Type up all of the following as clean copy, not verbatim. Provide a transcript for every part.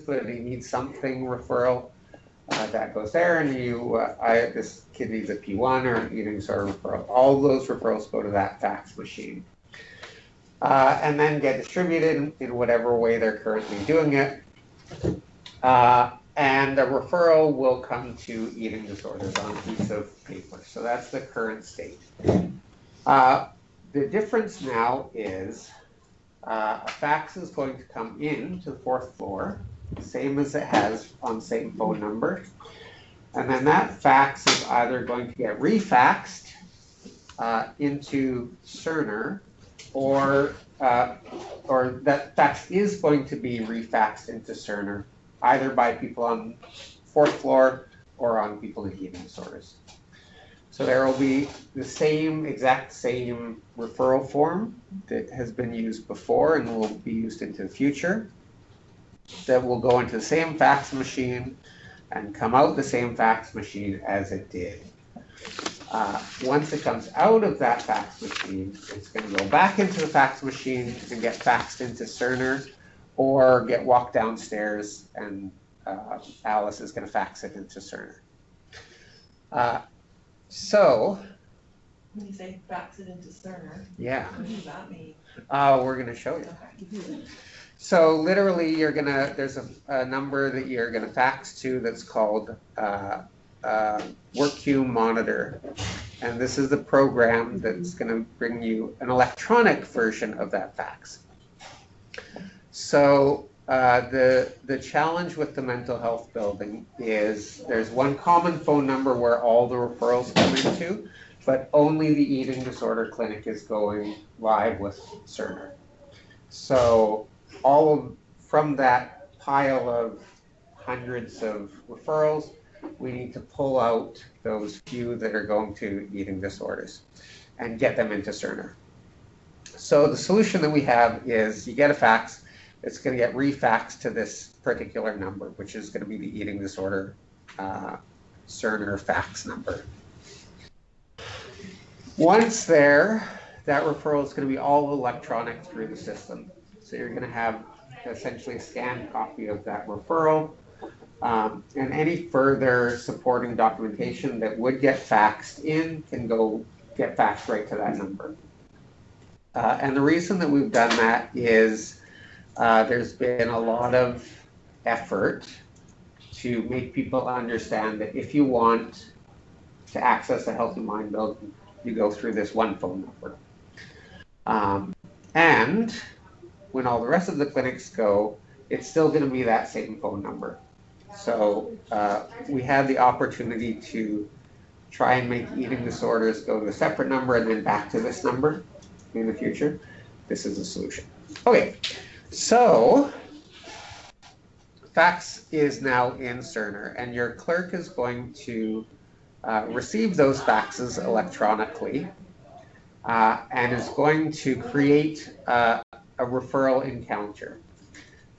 but he needs something referral, that goes there, and this kid needs a P1 or an eating disorder referral. All those referrals go to that fax machine, and then get distributed in whatever way they're currently doing it. And a referral will come to eating disorders on a piece of paper. So that's the current state. The difference now is a fax is going to come in to the 4th floor, same as it has on the same phone number. And then that fax is either going to get refaxed into Cerner, or that fax is going to be refaxed into Cerner, either by people on 4th floor or on people with eating disorders. So there will be the exact same referral form that has been used before and will be used into the future, that will go into the same fax machine and come out the same fax machine as it did. Once it comes out of that fax machine, it's going to go back into the fax machine and get faxed into Cerner, or get walked downstairs and Alice is going to fax it into Cerner. So, when you say fax it into Cerner, yeah, what does that mean? We're going to show you. Okay. So literally, there's a number that you're going to fax to that's called Work Queue Monitor, and this is the program that's going to bring you an electronic version of that fax. So the challenge with the mental health building is there's one common phone number where all the referrals come into, but only the eating disorder clinic is going live with Cerner. So from that pile of hundreds of referrals, we need to pull out those few that are going to eating disorders and get them into Cerner. So the solution that we have is you get a fax, it's going to get refaxed to this particular number, which is going to be the eating disorder Cerner fax number. Once there, that referral is going to be all electronic through the system. So you're going to have essentially a scanned copy of that referral, and any further supporting documentation that would get faxed in can go get faxed right to that number. And the reason that we've done that is there's been a lot of effort to make people understand that if you want to access a Healthy Mind building, you go through this one phone number. And when all the rest of the clinics go, it's still going to be that same phone number. So we had the opportunity to try and make eating disorders go to a separate number and then back to this number in the future. This is a solution. Okay, so fax is now in Cerner, and your clerk is going to receive those faxes electronically and is going to create a referral encounter.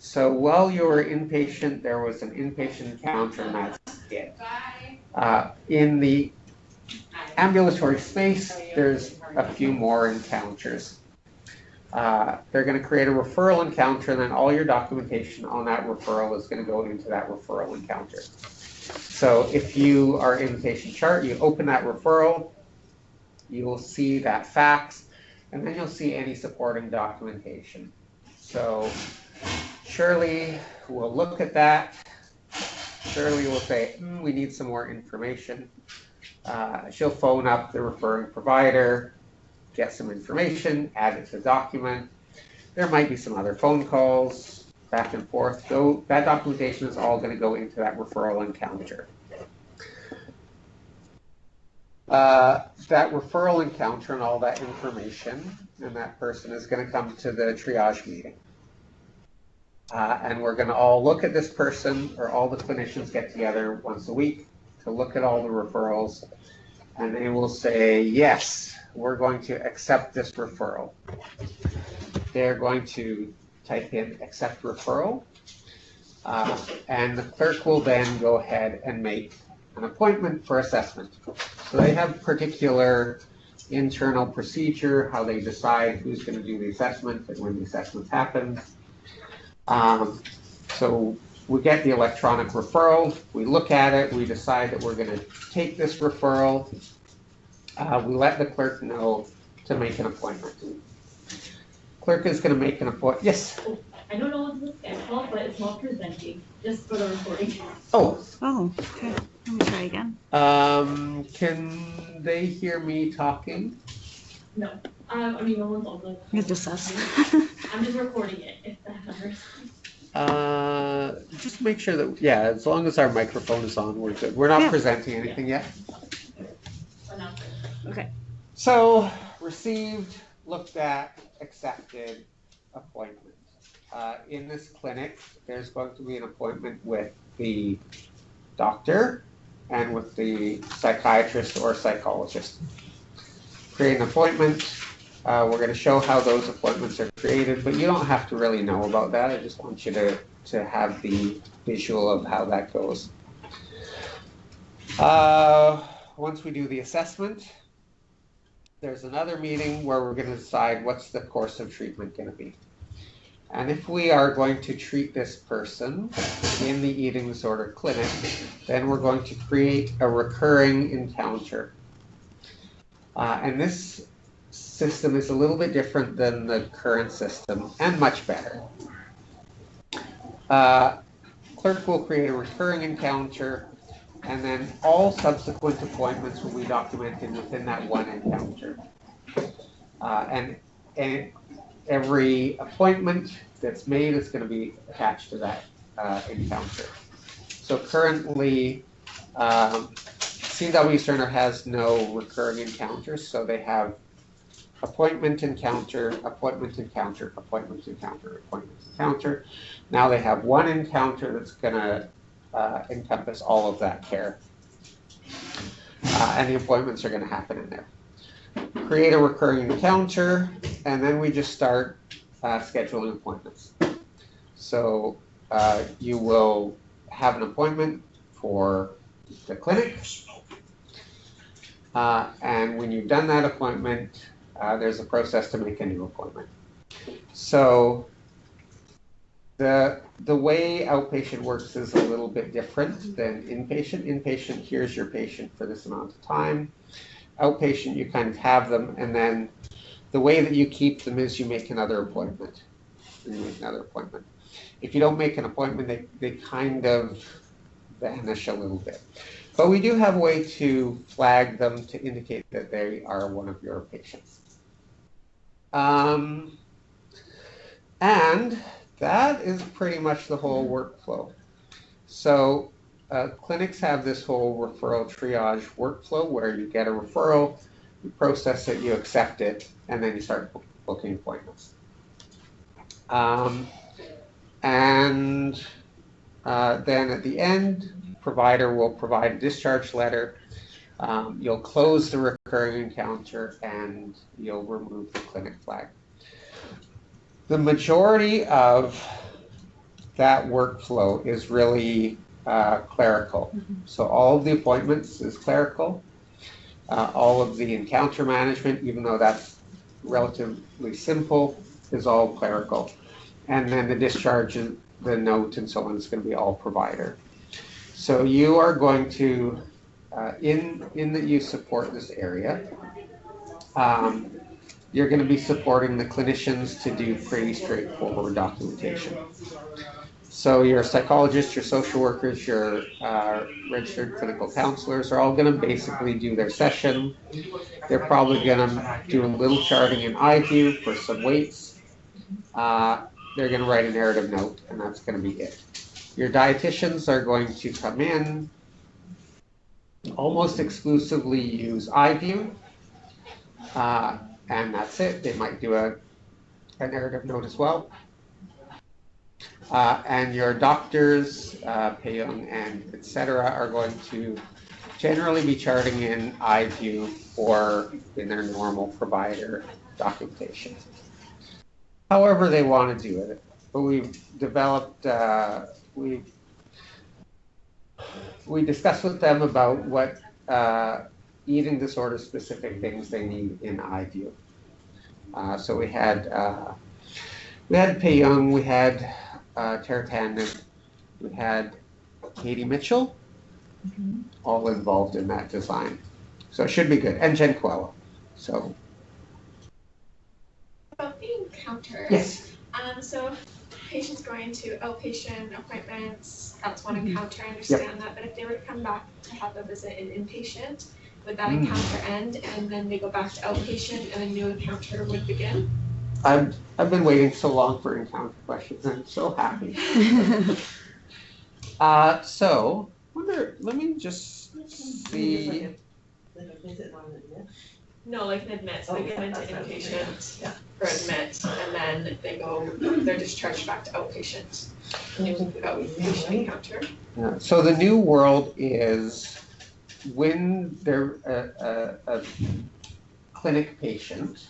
So while you were inpatient, there was an inpatient encounter, and that's it. In the ambulatory space, there's a few more encounters. They're going to create a referral encounter, and then all your documentation on that referral is going to go into that referral encounter. So if you are in the patient chart, you open that referral, you will see that fax, and then you'll see any supporting documentation. So Shirley will look at that. Shirley will say, we need some more information. She'll phone up the referring provider, get some information, add it to the document. There might be some other phone calls, back and forth. So that documentation is all going to go into that referral encounter. That referral encounter and all that information, and that person is going to come to the triage meeting. And we're going to all look at this person, or all the clinicians get together once a week to look at all the referrals, and they will say, yes, we're going to accept this referral. They're going to type in accept referral, and the clerk will then go ahead and make an appointment for assessment. So they have particular internal procedure, how they decide who's going to do the assessment and when the assessment happens. So we get the electronic referral, we look at it, we decide that we're going to take this referral, we let the clerk know to make an appointment. Clerk is going to make an appointment. Yes? I don't know what this is called, but it's not presenting, just for the recording. Oh. Oh, okay. Let me try again. Can they hear me talking? No. I mean, no one's on the. It's just us. I'm just recording it, if that matters. Just make sure that, yeah, as long as our microphone is on, we're good. We're not Yeah. presenting anything yet. Okay. So, received, looked at, accepted, appointment. In this clinic, there's going to be an appointment with the doctor and with the psychiatrist or psychologist. Create an appointment. We're going to show how those appointments are created, but you don't have to really know about that. I just want you to have the visual of how that goes. Once we do the assessment, there's another meeting where we're going to decide what's the course of treatment going to be. And if we are going to treat this person in the eating disorder clinic, then we're going to create a recurring encounter. And this system is a little bit different than the current system and much better. Clerk will create a recurring encounter, and then all subsequent appointments will be documented within that one encounter. And every appointment that's made is going to be attached to that encounter. So currently, CW Cerner has no recurring encounters, so they have appointment encounter, appointment encounter, appointment encounter, appointment encounter. Now they have one encounter that's going to encompass all of that care. And the appointments are going to happen in there. Create a recurring encounter, and then we just start scheduling appointments. So you will have an appointment for the clinic, and when you've done that appointment, there's a process to make a new appointment. So the way outpatient works is a little bit different than inpatient. Inpatient, here's your patient for this amount of time. Outpatient, you kind of have them, and then the way that you keep them is you make another appointment. If you don't make an appointment, they kind of vanish a little bit. But we do have a way to flag them to indicate that they are one of your patients. And that is pretty much the whole workflow. So clinics have this whole referral triage workflow where you get a referral, you process it, you accept it, and then you start booking appointments. Then at the end, provider will provide a discharge letter. You'll close the recurring encounter and you'll remove the clinic flag. The majority of that workflow is really clerical. So all of the appointments is clerical. All of the encounter management, even though that's relatively simple, is all clerical. And then the discharge, the note, and so on is going to be all provider. So you are going to, in that you support this area, you're going to be supporting the clinicians to do pretty straightforward documentation. So your psychologists, your social workers, your registered clinical counselors are all going to basically do their session. They're probably going to do a little charting in iView for some weights. They're going to write a narrative note, and that's going to be it. Your dietitians are going to come in, almost exclusively use iView, and that's it. They might do a narrative note as well. And your doctors, Payung and etc., are going to generally be charting in iView or in their normal provider documentation. However they want to do it. But we've developed, we discussed with them about what eating disorder specific things they need in iView. So we had Payung, we had Terratandem, We had Katie Mitchell, all involved in that design. So it should be good. And Jen Coelho. So, About the encounter. yes. So if patients going to outpatient appointments, that's one encounter, I understand that. But if they were to come back to have a visit in inpatient, would that encounter end and then they go back to outpatient and a new encounter would begin? I've been waiting so long for encounter questions. I'm so happy. So, let me just see. Like a visit on admit? No, like an admit, so Oh, they yeah, go into that's what I'm saying. inpatient Yeah. for admit, and then they're discharged back to outpatient. New outpatient encounter. Yeah. So the new world is when they're a clinic patient,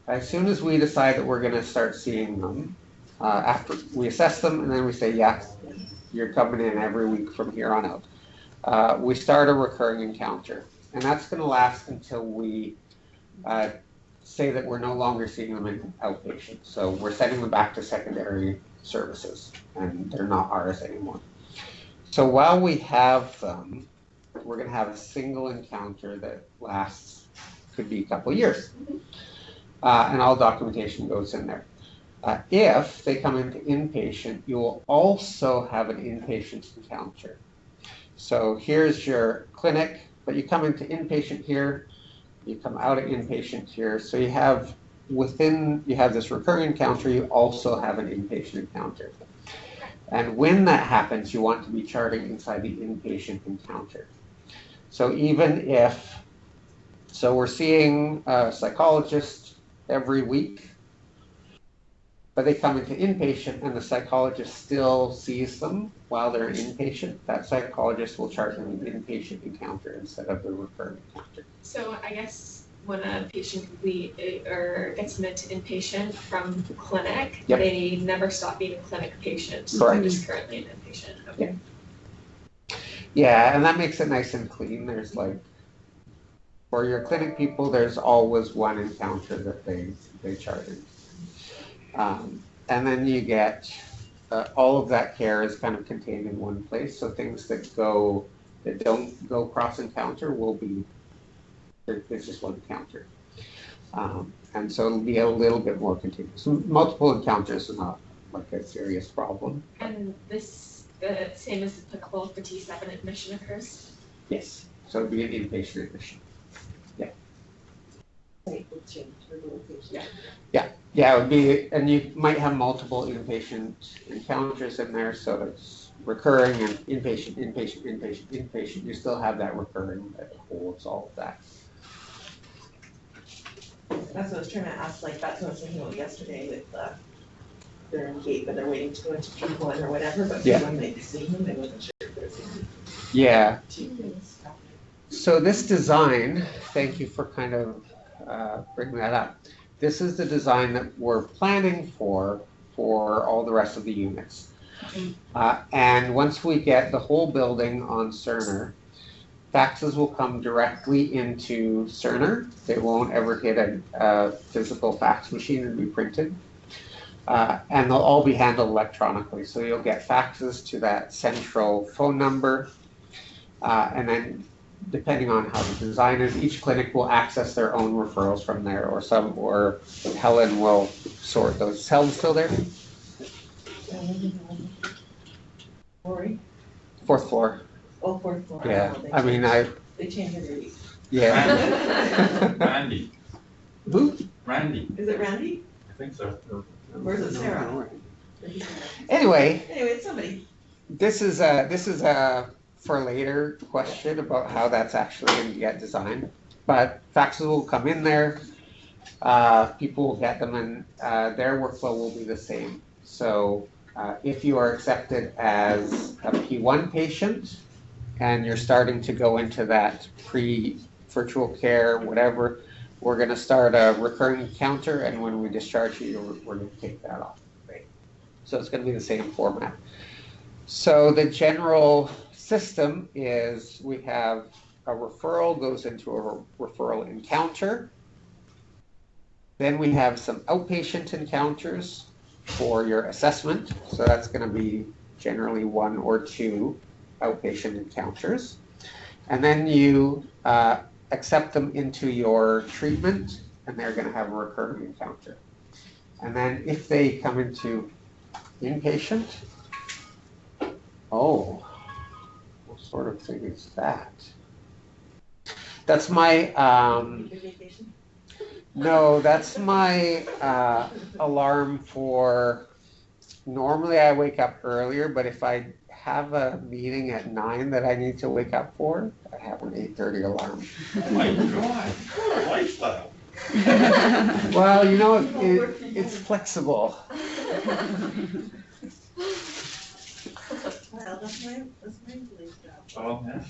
as soon as we decide that we're going to start seeing them, after we assess them and then we say, yeah, you're coming in every week from here on out, we start a recurring encounter. And that's going to last until we say that we're no longer seeing them in outpatient. So we're sending them back to secondary services and they're not ours anymore. So while we have them, we're going to have a single encounter that lasts, could be a couple of years. And all documentation goes in there. If they come into inpatient, you will also have an inpatient encounter. So here's your clinic, but you come into inpatient here, you come out of inpatient here. So you have this recurring encounter, you also have an inpatient encounter. And when that happens, you want to be charting inside the inpatient encounter. So so we're seeing a psychologist every week, but they come into inpatient and the psychologist still sees them while they're inpatient, that psychologist will chart an inpatient encounter instead of the recurring encounter. So I guess when a patient gets admitted to inpatient from clinic, Yep. they never stop being a clinic patient. Correct. They're just currently an inpatient. Okay. Yeah, and that makes it nice and clean. There's for your clinic people, there's always one encounter that they charted. And then you get all of that care is kind of contained in one place. So things that don't go cross encounter there's just one encounter. And so it'll be a little bit more continuous. Multiple encounters are not like a serious problem. And this, the same as applicable for T7 admission occurs? Yes. So it'll be an inpatient admission. Right, we'll change, we're going to change. Yeah, it would be, and you might have multiple inpatient encounters in there, so it's recurring and inpatient, inpatient, inpatient, inpatient. You still have that recurring that holds all of that. That's what I was trying to ask, like, that's what I was thinking about yesterday with, they're in gate, but they're waiting to go into P1 or whatever, but Yeah. when they see him, they wasn't sure if there was any Yeah. T-things. So this design, thank you for kind of bringing that up. This is the design that we're planning for all the rest of the units. And once we get the whole building on Cerner, faxes will come directly into Cerner. They won't ever hit a physical fax machine and be printed. And they'll all be handled electronically. So you'll get faxes to that central phone number. And then depending on how the design is, each clinic will access their own referrals from there, or Helen will sort those. Is Helen still there? Lori? Fourth floor. Oh, fourth floor. Yeah, Oh, I mean, They change every week. yeah. Randy. Who? Randy. Is it Randy? I think so. Or is it Sarah? Anyway, Anyway, it's somebody. this is a for later question about how that's actually going to get designed. But faxes will come in there. People will get them, and their workflow will be the same. So if you are accepted as a P1 patient and you're starting to go into that pre-virtual care, whatever, we're going to start a recurring encounter, and when we discharge you, we're going to take that off. Right? So it's going to be the same format. So the general system is we have a referral goes into a referral encounter. Then we have some outpatient encounters for your assessment. So that's going to be generally 1 or 2 outpatient encounters. And then you accept them into your treatment, and they're going to have a recurring encounter. And then if they come into inpatient, oh, what sort of thing is that? That's my, no, that's my alarm for, normally I wake up earlier, but if I have a meeting at 9 that I need to wake up for, I have an 8:30 alarm. Oh my God, what a lifestyle. Well, you know, it's flexible. Well, that's my belief job. Oh, yeah.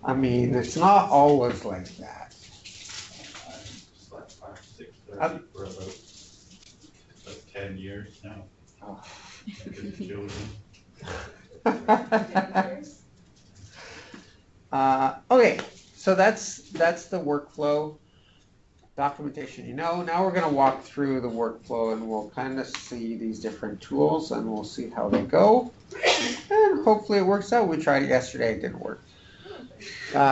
I mean, it's not always like that. I slept past 6:30 for about 10 years now. Oh. With children. Okay, so that's the workflow documentation. You know, now we're going to walk through the workflow, and we'll kind of see these different tools, and we'll see how they go. And hopefully it works out. We tried it yesterday, it didn't work.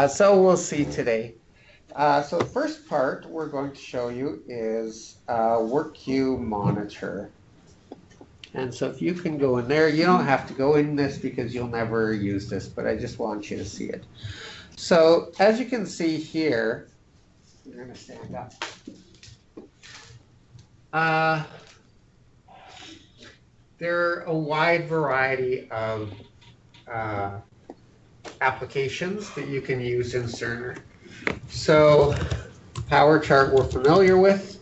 So we'll see today. So the first part we're going to show you is work queue monitor. And so if you can go in there, you don't have to go in this because you'll never use this, but I just want you to see it. So as you can see here, you're going to stand up. There are a wide variety of applications that you can use in Cerner. So Power Chart we're familiar with.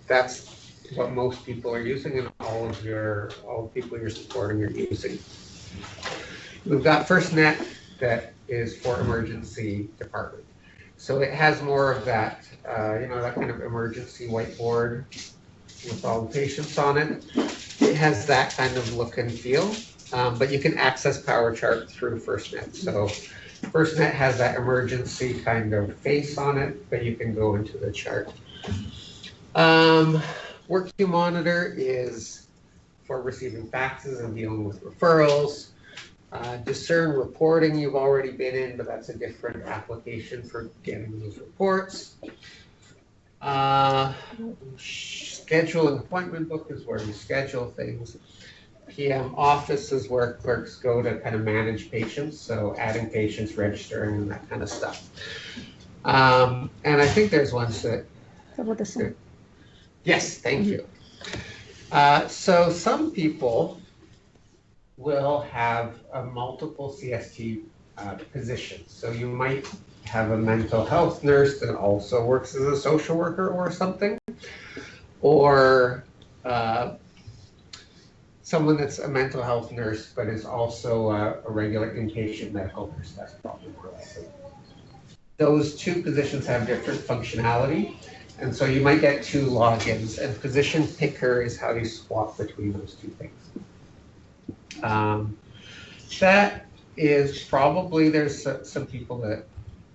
That's what most people are using, and all the people you're supporting are using. We've got FirstNet that is for emergency department. So it has more of that, that kind of emergency whiteboard with all the patients on it. It has that kind of look and feel, but you can access Power Chart through FirstNet. So FirstNet has that emergency kind of face on it, but you can go into the chart. Work queue monitor is for receiving faxes and dealing with referrals. Discern reporting you've already been in, but that's a different application for getting those reports. Schedule and appointment book is where you schedule things. PM office is where clerks go to kind of manage patients, so adding patients, registering, and that kind of stuff. And I think there's ones that... How about this one? Yes, thank you. So some people will have a multiple CST positions. So you might have a mental health nurse that also works as a social worker or something, or someone that's a mental health nurse but is also a regular inpatient medical nurse. That's probably correct. Those two positions have different functionality. And so you might get 2 logins, and position picker is how you swap between those 2 things. That is probably, there's some people that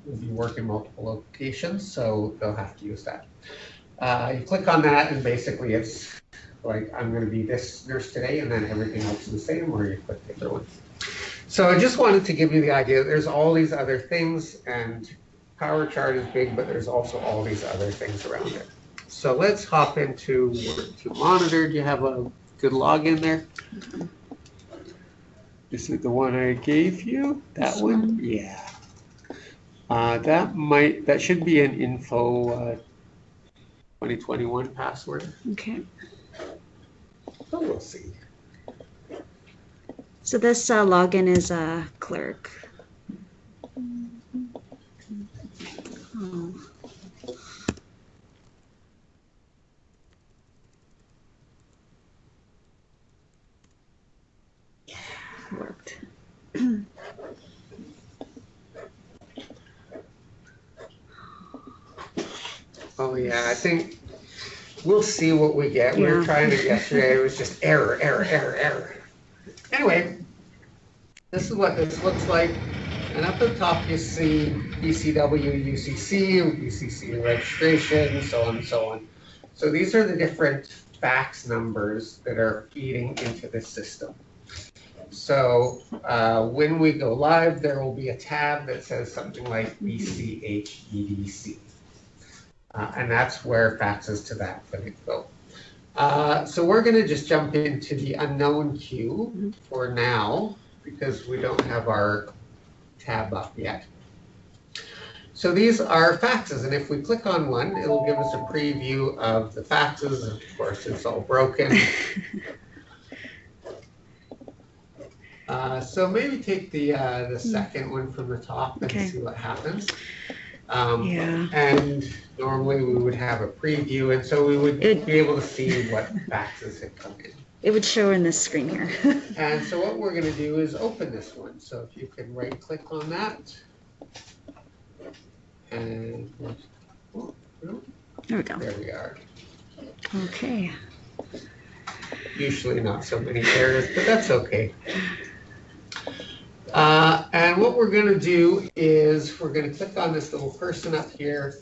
will be working multiple locations, so they'll have to use that. You click on that, and basically it's like, I'm going to be this nurse today, and then everything else is the same, or you click the other ones. So I just wanted to give you the idea that there's all these other things, and Power Chart is big, but there's also all these other things around it. So let's hop into Work Queue Monitor. Do you have a good login there? This is the one I gave you. That one? Yeah. That should be an info 2021 password. Okay. But we'll see. So this login is a clerk. Oh. Yeah, worked. Oh yeah, I think we'll see what we get. We were trying it yesterday. It was just error. Anyway, this is what this looks like. And up at the top you see ECW, UCC registration, so on and so on. So these are the different fax numbers that are feeding into this system. So when we go live, there will be a tab that says something like BCHEDC. And that's where faxes to that clinic go. So we're going to just jump into the unknown queue for now because we don't have our tab up yet. So these are faxes, and if we click on one, it'll give us a preview of the faxes. Of course, it's all broken. So maybe take the second one from the top and see what happens. And normally we would have a preview, and so we would be able to see what faxes had come in. It would show in this screen here. And so what we're going to do is open this one. So if you can right-click on that. And there we go. There we are. Okay. Usually not so many errors, but that's okay. And what we're going to do is we're going to click on this little person up here,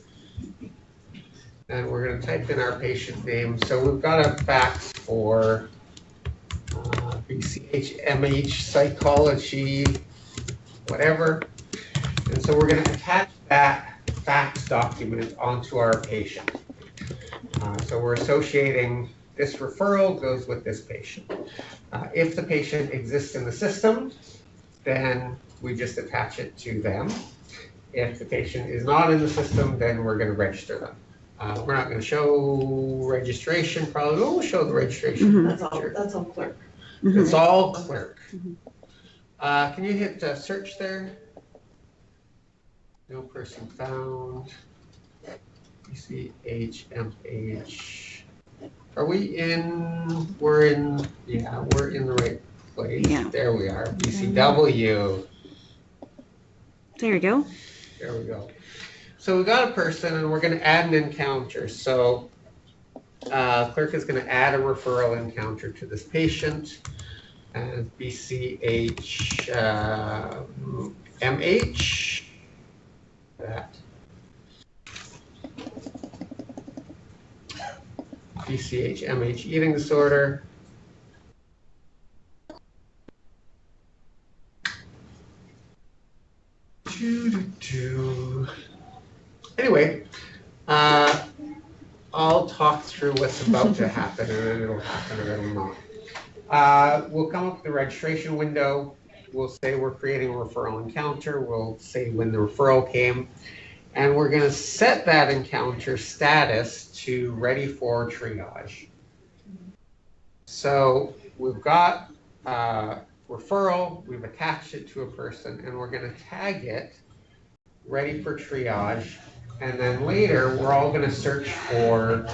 and we're going to type in our patient name. So we've got a fax for BCH, MH, psychology, whatever. And so we're going to attach that fax document onto our patient. So we're associating this referral goes with this patient. If the patient exists in the system, then we just attach it to them. If the patient is not in the system, then we're going to register them. We're not going to show registration, probably. We'll show the registration. That's all clerk. It's all clerk. Can you hit search there? No person found. BCHMH. Are we in? We're in the right place. Yeah. There we are. BCW. There we go. There we go. So we got a person, and we're going to add an encounter. So clerk is going to add a referral encounter to this patient. And BCH MH. That. BCH MH eating disorder. Anyway, I'll talk through what's about to happen, and then it'll happen or it'll not. We'll come up with the registration window. We'll say we're creating a referral encounter. We'll say when the referral came. And we're going to set that encounter status to ready for triage. So we've got referral, we've attached it to a person, and we're going to tag it ready for triage. And then later, we're all going to search for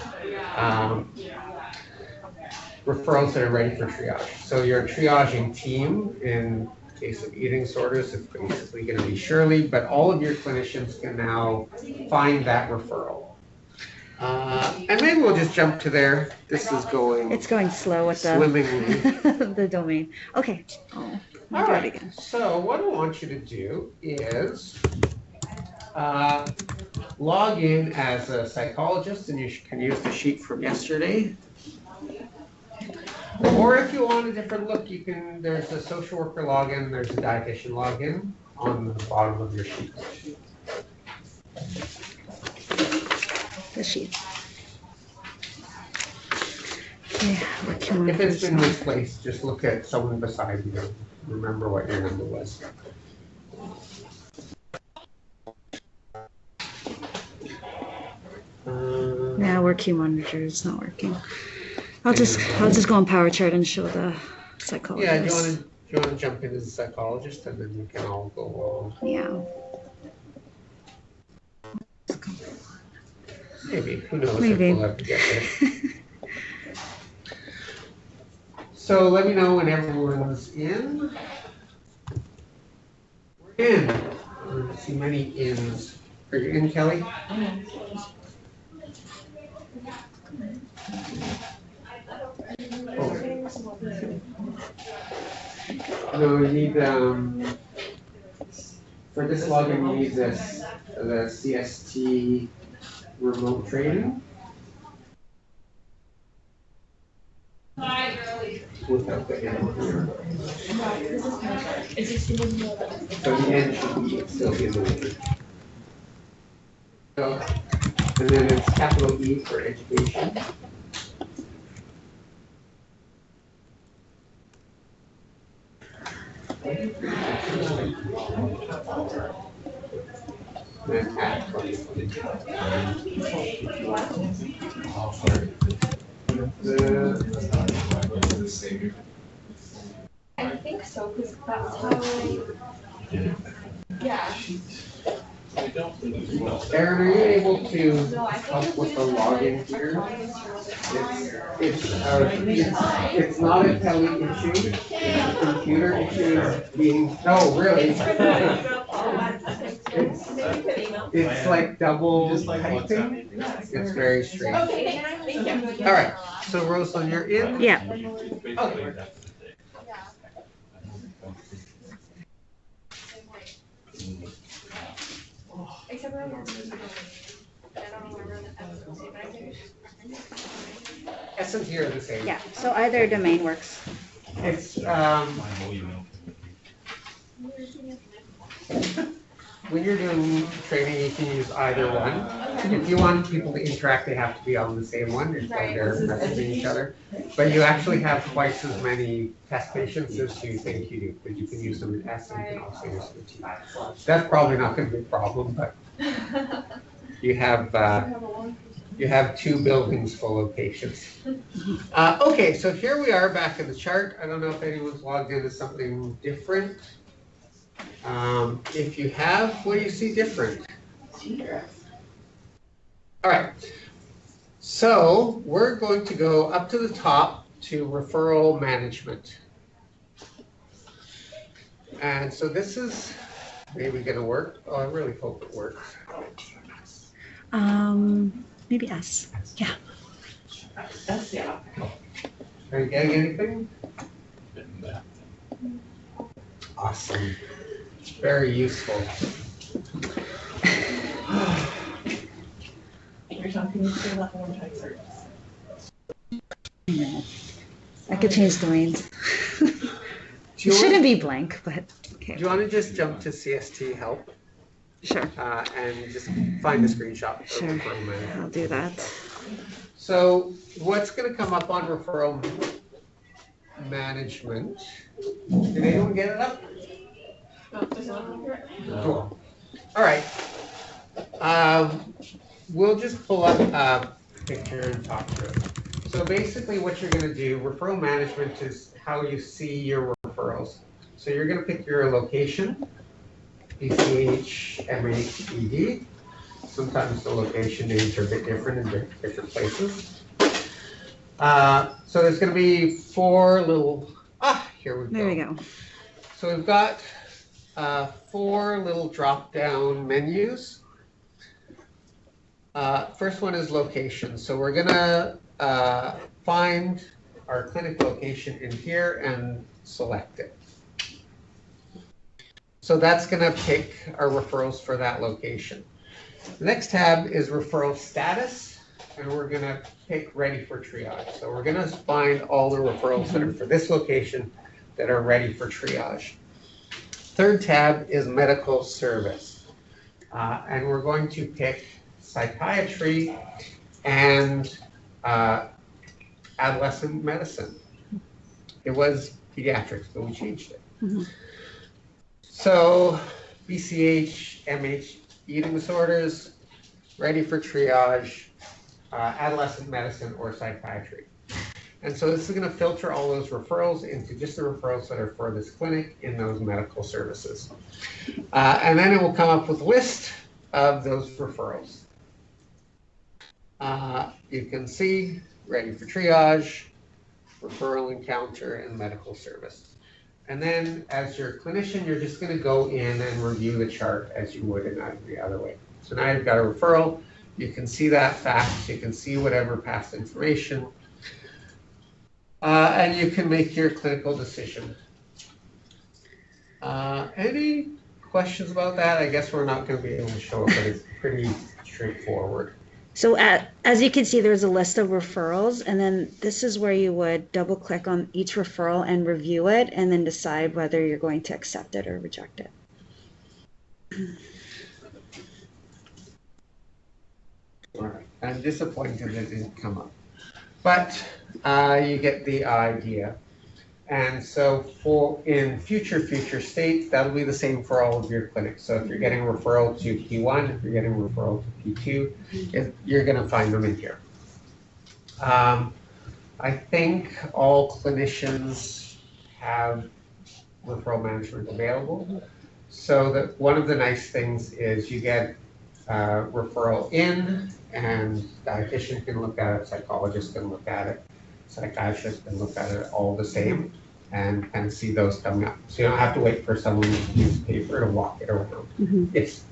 referrals that are ready for triage. So your triaging team, in case of eating disorders, is basically going to be Shirley, but all of your clinicians can now find that referral. And maybe we'll just jump to there. This is going. It's going slow with swimmingly. the domain. Okay. Oh, all right. So what I want you to do is log in as a psychologist, and you can use the sheet from yesterday. Or if you want a different look, you can. There's a social worker login. There's a dietitian login on the bottom of your sheet. The sheet. Okay, what can if it's been misplaced, just look at someone beside you. Remember what your number was. Yeah, work key monitor is not working. I'll just go on power chart and show the psychologist. Yeah, do you want to jump in as a psychologist, and then we can all go along. Yeah. Maybe. Who knows? Maybe. If we'll have to get there. So let me know when everyone's in. We're in. I don't see many ins. Are you in, Kelly? Oh. No, you need for this login you need the CST remote training. without the N on here. It's just you wouldn't know that. So the N should be still in the word. So, and then it's capital E for education. Then at 2022. I think so, because that's how, yeah. Aaron, are you able to No, I help think with the login here? It's not a tele issue, it's a computer issue being, no, really. It's like double typing, it's very strange. Okay, thank you. All right, so Rosalind, you're in? Yeah. Okay. Except for I don't know where the F is, but I think. S and T are the same. Yeah, so either domain works. It's, when you're doing training, you can use either one. If you want people to interact, they have to be on the same one, it's like they're messaging each other. But you actually have twice as many test patients as you think you do, because you can use them in S and you can also use them in T. That's probably not gonna be a problem, but you have 2 buildings full of patients. Okay, so here we are back in the chart. I don't know if anyone's logged into something different. If you have, what do you see different? All right, so we're going to go up to the top to referral management. And so this is maybe gonna work. Oh, I really hope it works. Maybe S. Yeah. That's, yeah. Are you getting anything? Awesome. Very useful. You're talking to that one time, sir. I could change domains. It shouldn't be blank, but Do okay. you want to just jump to CST help Sure, and just find the screenshot? of Sure. referral management? I'll do that. So what's going to come up on referral management? Did anyone get it up? Cool. All right. We'll just pull up a picture and talk through it. So basically what you're going to do, referral management is how you see your referrals. So you're going to pick your location, BCH, MH, ED. Sometimes the location names are a bit different in different places. So there's going to be 4 little, here we go. There we go. So we've got 4 little drop-down menus. First one is location. So we're gonna find our clinic location in here and select it. So that's gonna pick our referrals for that location. The next tab is referral status, and we're gonna pick ready for triage. So we're gonna find all the referrals that are for this location that are ready for triage. Third tab is medical service, and we're going to pick psychiatry and adolescent medicine. It was pediatrics, but we changed it. So BCH, MH, eating disorders, ready for triage, adolescent medicine, or psychiatry. And so this is going to filter all those referrals into just the referrals that are for this clinic in those medical services. And then it will come up with a list of those referrals. You can see ready for triage, referral encounter, and medical service. And then as your clinician, you're just going to go in and review the chart as you would in every other way. So now you've got a referral. You can see that fact. You can see whatever past information. And you can make your clinical decision. Any questions about that? I guess we're not going to be able to show it, but it's pretty straightforward. So as you can see, there's a list of referrals, and then this is where you would double click on each referral and review it, and then decide whether you're going to accept it or reject it. All right. I'm disappointed it didn't come up, but you get the idea. And so in future states, that'll be the same for all of your clinics. So if you're getting a referral to P1, if you're getting a referral to P2, you're going to find them in here. I think all clinicians have referral management available. So that one of the nice things is you get referral in, and dietitian can look at it, psychologist can look at it, psychiatrist can look at it all the same, and kind of see those coming up. So you don't have to wait for someone to use paper to walk it around. It's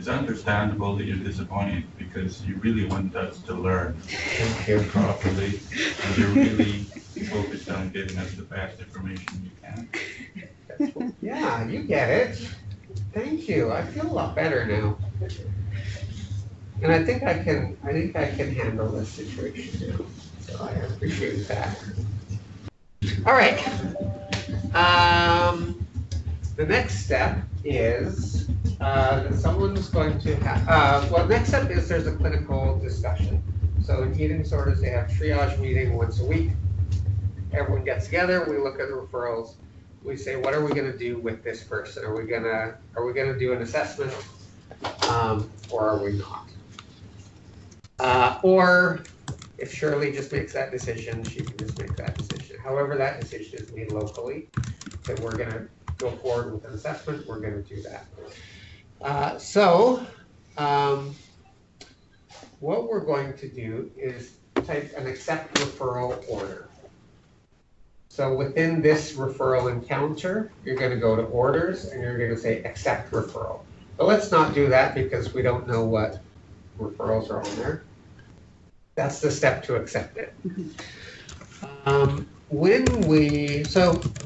understandable that you're disappointed because you really want us to learn It's properly, and you're really focused on giving us the best information you can. Yeah, you get it. Thank you. I feel a lot better now. And I think I can handle this situation now. So I appreciate that. All right. The next step is that someone's going to have, next step is there's a clinical discussion. So in eating disorders, they have triage meeting once a week. Everyone gets together, we look at the referrals. We say, what are we going to do with this person? Are we gonna do an assessment, or are we not? Or if Shirley just makes that decision, she can just make that decision. However, that decision is made locally, that we're going to go forward with an assessment, we're going to do that. What we're going to do is type an accept referral order. So within this referral encounter, you're going to go to orders and you're going to say accept referral. But let's not do that because we don't know what referrals are on there. That's the step to accept it. So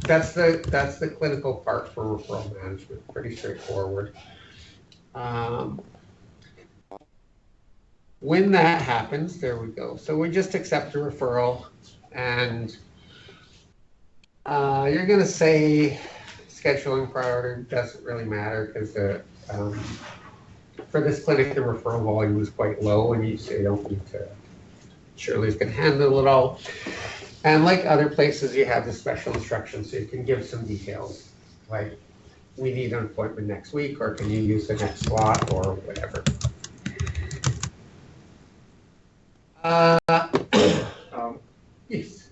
that's the clinical part for referral management. Pretty straightforward. When that happens, there we go. So we just accept a referral, and you're going to say scheduling priority doesn't really matter because for this clinic, the referral volume is quite low, and you say you don't need to. Shirley's can handle it all. And like other places, you have the special instructions, so you can give some details, like we need an appointment next week, or can you use the next slot, or whatever. Yes.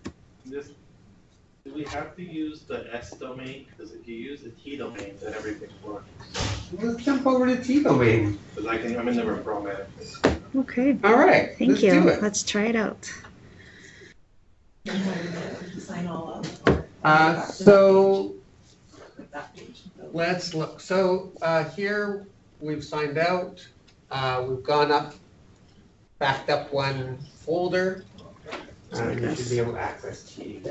Do we have to use the S domain? Because if you use the T domain, then everything works. Let's jump over to T domain. Because I'm in the referral management. Okay. All right. Thank you. Do it. Let's try it out. Sign all up. So let's look. So here we've signed out. We've gone up, backed up one folder. You should be able to access T.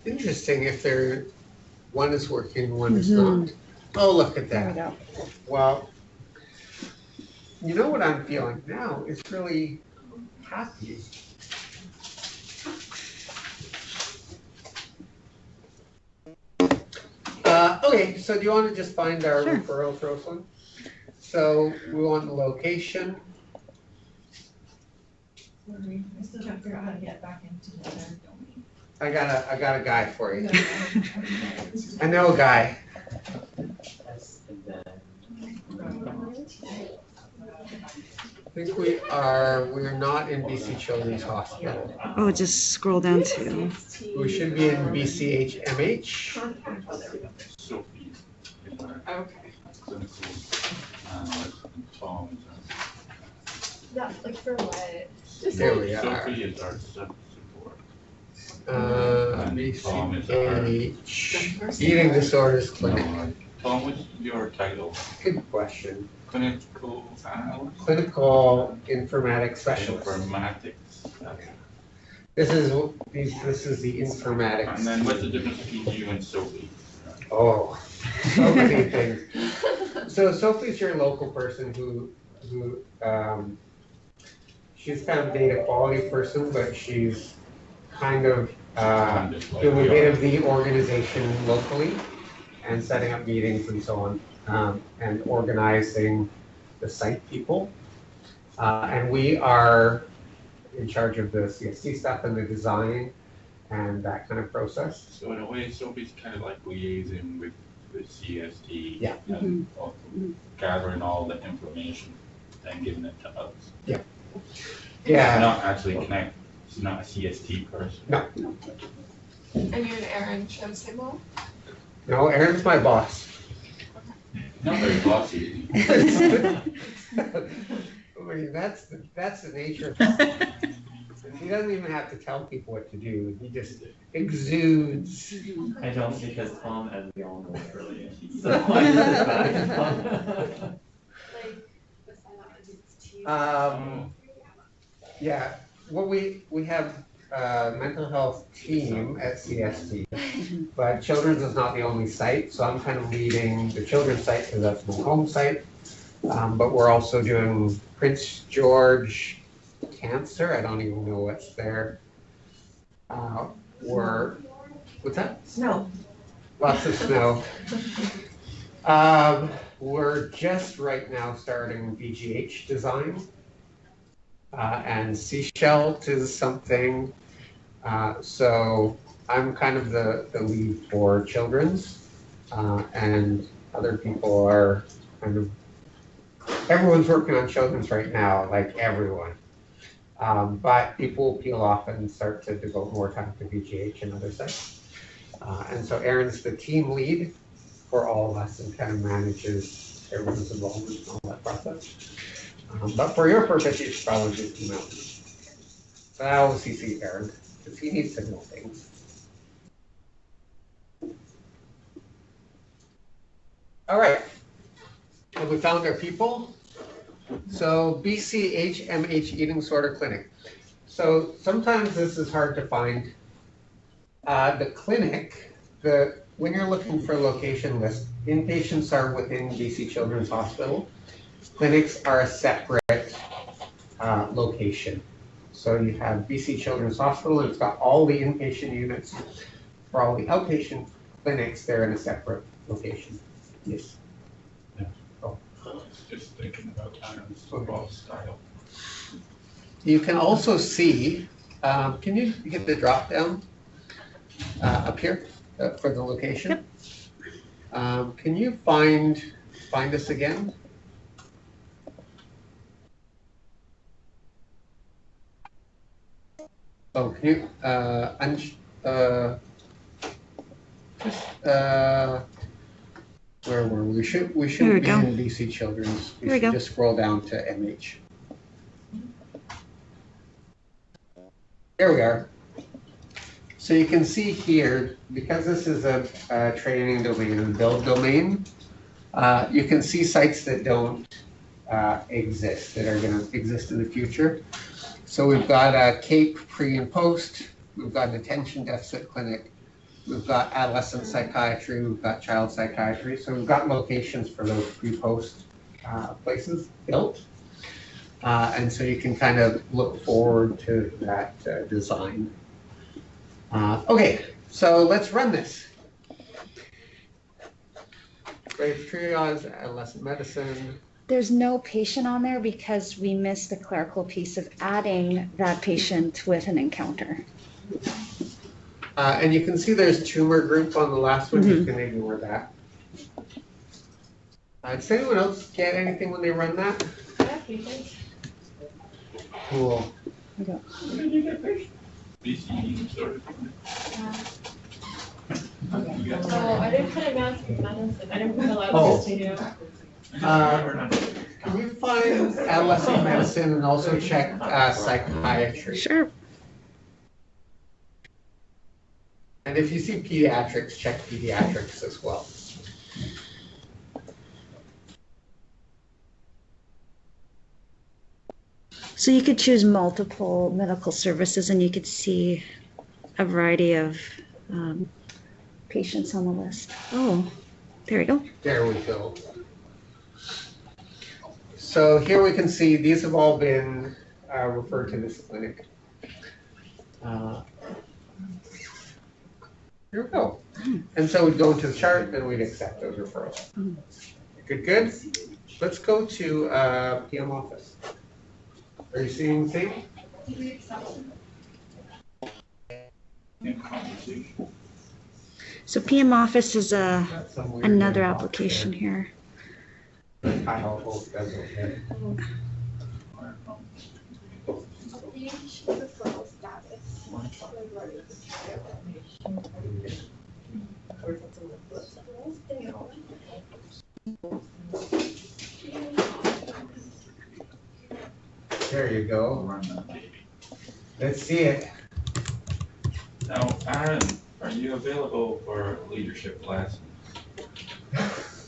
Interesting if one is working, one is not. Oh, look at that. There Well, you know what I'm feeling now is really happy. Okay, so do you want to just find our referrals, Rosalind? So we want the location. I still can't figure out how to get back into the other domain. I got a guy for you. I know a guy. I think we're not in BC Children's Hospital. Oh, just scroll down to. We should be in BCHMH. Sophie. Okay. Clinical phones. That, like, for what? There we are. Sophie is our support. BCH, Eating Disorders Clinic. Tom, what's your title? Good question. Clinical analyst? Clinical Informatics Specialist. Informatics. This is the informatics. And then what's the difference between you and Sophie? Oh, so many things. So Sophie's your local person who she's kind of a data quality person, but she's kind of doing a bit of the organization locally and setting up meetings and so on, and organizing the site people. And we are in charge of the CST stuff and the design and that kind of process. So in a way, Sophie's kind of like liaising with the CST. Yeah. And also gathering all the information and giving it to us. Yeah. She's not actually connect. She's not a CST person. No. And you and Aaron share the same role? No, Aaron's my boss. Not very bossy. I mean, that's the nature of he doesn't even have to tell people what to do. He just exudes. I don't, because Tom, as we all know, is brilliant. So I just Yeah, well, we have a mental health team at CST, but children's is not the only site, so I'm kind of leading the children's site because that's my home site. But we're also doing Prince George Cancer. I don't even know what's there. What's that? Snow. Lots of snow. We're just right now starting BGH design. And Seashell is something. So I'm kind of the lead for children's, and other people are kind of, everyone's working on children's right now, like everyone. But people will peel off and start to devote more time to BGH and other sites. And so Aaron's the team lead for all of us and kind of manages everyone's involvement in all that process. But for your purpose, you should probably just email me. But I always CC Aaron, because he needs to know things. All right. Have we found our people? So BCHMH Eating Disorder Clinic. So sometimes this is hard to find. The clinic, when you're looking for a location list, inpatients are within BC Children's Hospital. Clinics are a separate location. So you have BC Children's Hospital, and it's got all the inpatient units. For all the outpatient clinics, they're in a separate location. Yes. Yeah. Oh. Just thinking about Aaron's football style. You can also see, can you hit the drop down up here for the location? Yep. Can you find us again? Oh, can you, where were we? We should be in BC Children's. We should just scroll down to MH. There we are. So you can see here, because this is a training domain and build domain, you can see sites that don't exist, that are going to exist in the future. So we've got a CAPE pre and post, we've got an attention deficit clinic, we've got adolescent psychiatry, we've got child psychiatry. So we've got locations for those pre-post places built. And so you can kind of look forward to that design. Okay, so let's run this. Grave triage, adolescent medicine. There's no patient on there because we missed the clerical piece of adding that patient with an encounter. And you can see there's tumor group on the last one. You can ignore that. Does anyone else get anything when they run that? Cool. When did you get patient? BC sort of. Oh, I didn't put a mask in medicine. I didn't put a lot Oh. of to do. can you find adolescent medicine and also check psychiatry? Sure. And if you see pediatrics, check pediatrics as well. So you could choose multiple medical services and you could see a variety of patients on the list. Oh, there we go. There we go. So here we can see these have all been referred to this clinic. Here we go. And so we'd go into the chart and we'd accept those referrals. Good, good. Let's go to PM office. Are you seeing the same? So PM office is Somewhere another in the application here. I hope that's okay. There you go. Let's see it. Now, Aaron, are you available for leadership class?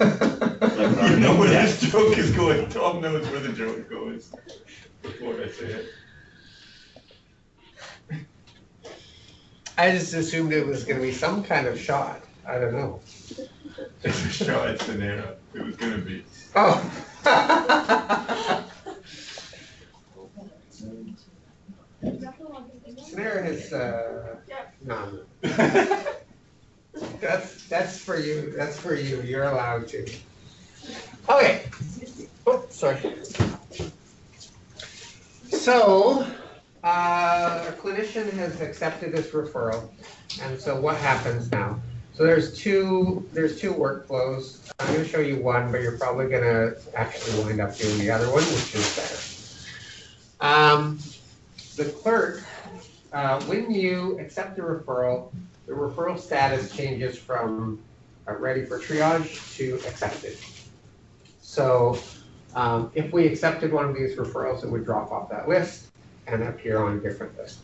You know where this joke is going. Tom knows where the joke goes before I say it. I just assumed it was going to be some kind of shot. I don't know. It's a shot at Sonera. It was gonna be. Oh. Snare is none. That's for you. That's for you. You're allowed to. Okay. Oh, sorry. So, a clinician has accepted this referral, and so what happens now? So there's two workflows. I'm going to show you one, but you're probably going to actually wind up doing the other one, which is better. The clerk, when you accept the referral status changes from ready for triage to accepted. So if we accepted one of these referrals, it would drop off that list and appear on a different list.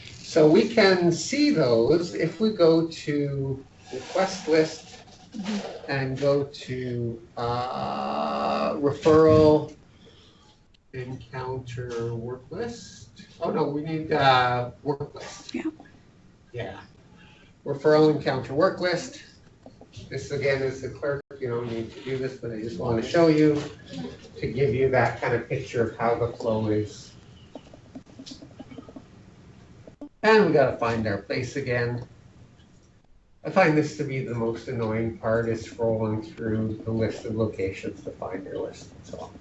So we can see those if we go to request list and go to referral encounter work list. Oh no, we need work list. Yeah. Yeah. Referral encounter work list. This again is the clerk. You don't need to do this, but I just want to show you to give you that kind of picture of how the flow is. And we got to find our place again. I find this to be the most annoying part, is scrolling through the list of locations to find your list and so on.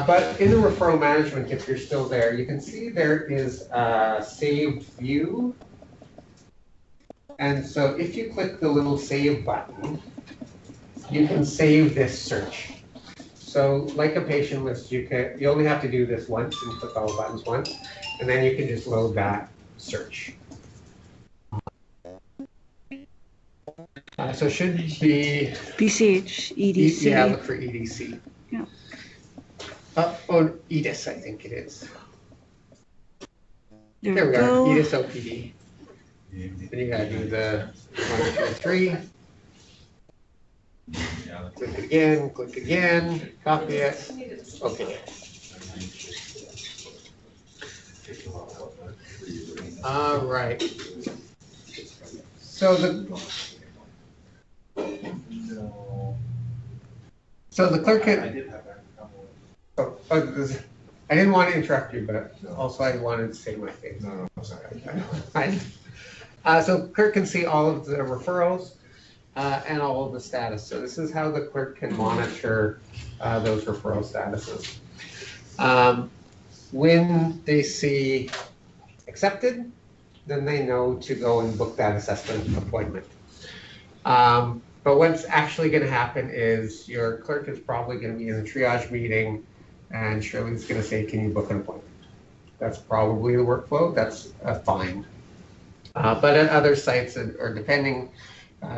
But in the referral management, if you're still there, you can see there is a saved view. And so if you click the little save button, you can save this search. So like a patient list, you only have to do this once and click all the buttons once, and then you can just load that search. So it should be BCH, EDC. Yeah, look for EDC. Yeah. Oh, EDIS, I think it is. There There we we are, go. EDIS OPD. Then you gotta do the 1, 2, 3. Click again, copy it. Okay. All right. So the clerk can. I didn't want to interrupt you, but also I wanted to say my thing. No, sorry. So clerk can see all of the referrals and all of the status. So this is how the clerk can monitor those referral statuses. When they see accepted, then they know to go and book that assessment appointment. But what's actually going to happen is your clerk is probably going to be in a triage meeting, and Shirley's going to say, can you book an appointment? That's probably the workflow. That's fine. But at other sites, or depending,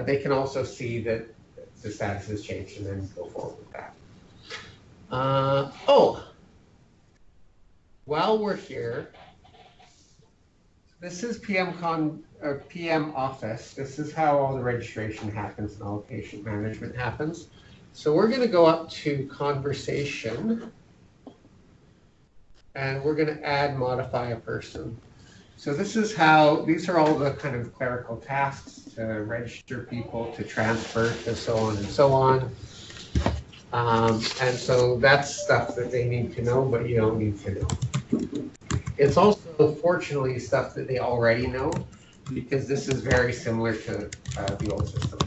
they can also see that the status has changed and then go forward with that. Oh, while we're here, this is PM office. This is how all the registration happens and all patient management happens. So we're going to go up to conversation, and we're going to add modify a person. So this is how, these are all the kind of clerical tasks to register people, to transfer, to so on and so on. And so that's stuff that they need to know, but you don't need to know. It's also, fortunately, stuff that they already know, because this is very similar to the old system.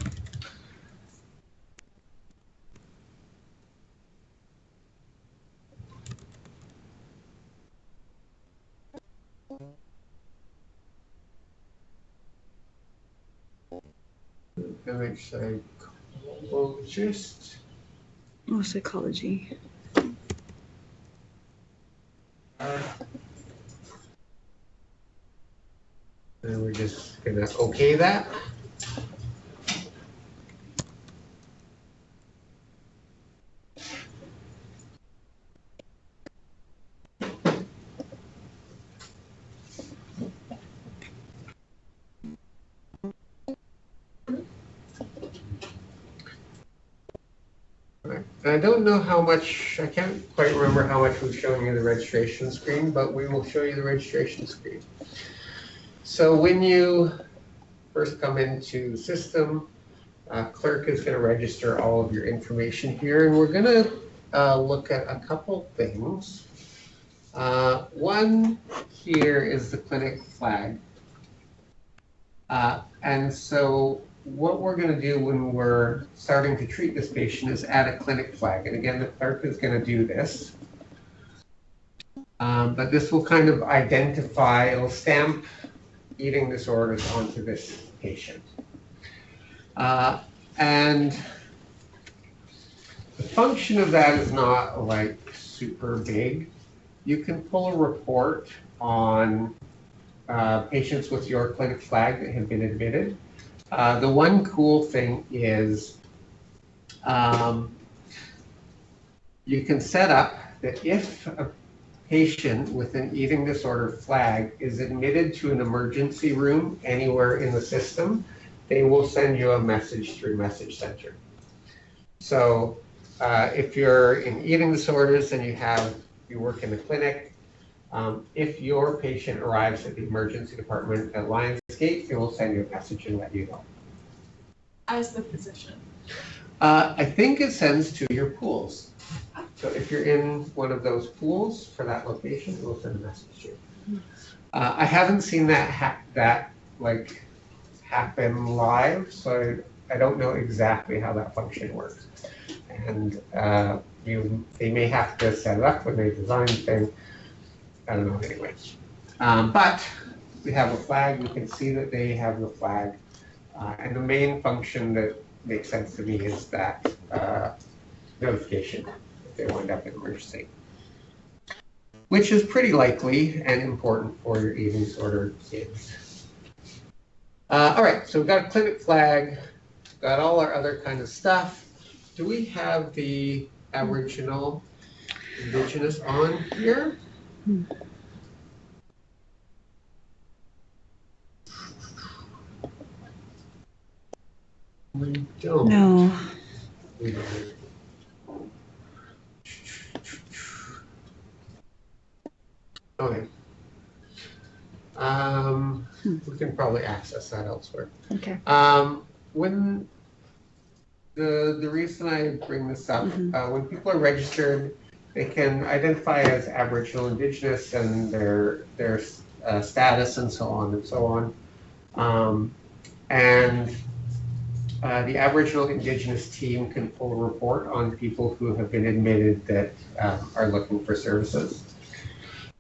Image psychologist. Oh, psychology. And we're just gonna okay that. I don't know how much, I can't quite remember how much we've shown you the registration screen, but we will show you the registration screen. So when you first come into the system, clerk is going to register all of your information here, and we're going to look at a couple things. One here is the clinic flag. And so what we're going to do when we're starting to treat this patient is add a clinic flag. And again, the clerk is going to do this. But this will kind of identify, it'll stamp eating disorders onto this patient. And the function of that is not like super big. You can pull a report on patients with your clinic flag that have been admitted. The one cool thing is you can set up that if a patient with an eating disorder flag is admitted to an emergency room anywhere in the system, they will send you a message through Message Center. So if you're in eating disorders and you work in the clinic, if your patient arrives at the emergency department at Lionsgate, it will send you a message and let you know. As the physician. I think it sends to your pools. So if you're in one of those pools for that location, it will send a message to you. I haven't seen that happen live, so I don't know exactly how that function works. And they may have to set it up when they design the thing. I don't know anyway. But we have a flag. We can see that they have the flag. And the main function that makes sense to me is that notification if they wind up in emergency, which is pretty likely and important for your eating disorder kids. All right, so we've got a clinic flag, got all our other kind of stuff. Do we have the Aboriginal Indigenous on here? We don't. No. We don't. Okay. We can probably access that elsewhere. Okay. When the reason I bring this up, when people are registered, they can identify as Aboriginal Indigenous and their status and so on and so on. The Aboriginal Indigenous team can pull a report on people who have been admitted that are looking for services.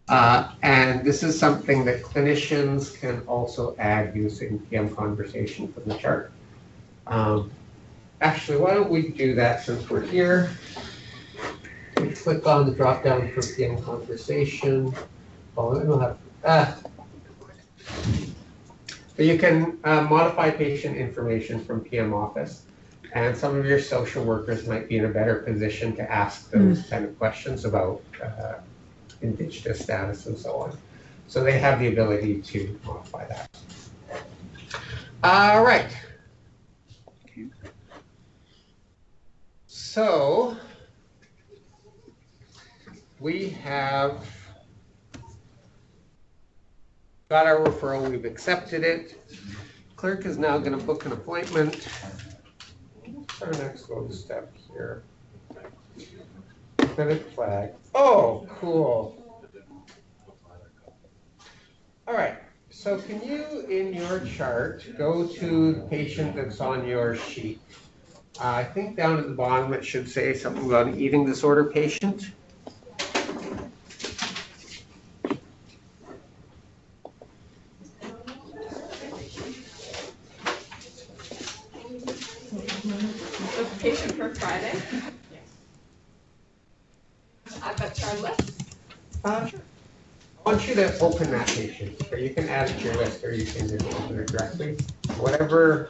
And this is something that clinicians can also add using PM Conversation from the chart. Actually, why don't we do that since we're here? We click on the drop down for PM Conversation. Oh, I don't have. But you can modify patient information from PM Office. And some of your social workers might be in a better position to ask those kind of questions about Indigenous status and so on. So they have the ability to modify that. All right. Okay. So we have got our referral, we've accepted it. Clerk is now going to book an appointment. What's our next little step here? Clinic flag. Oh, cool. All right. So can you, in your chart, go to the patient that's on your sheet? I think down at the bottom it should say something about an eating disorder patient. The patient for Friday. Add that to our list. Sure. I want you to open that patient, or you can add it to your list, or you can just open it directly. Whatever.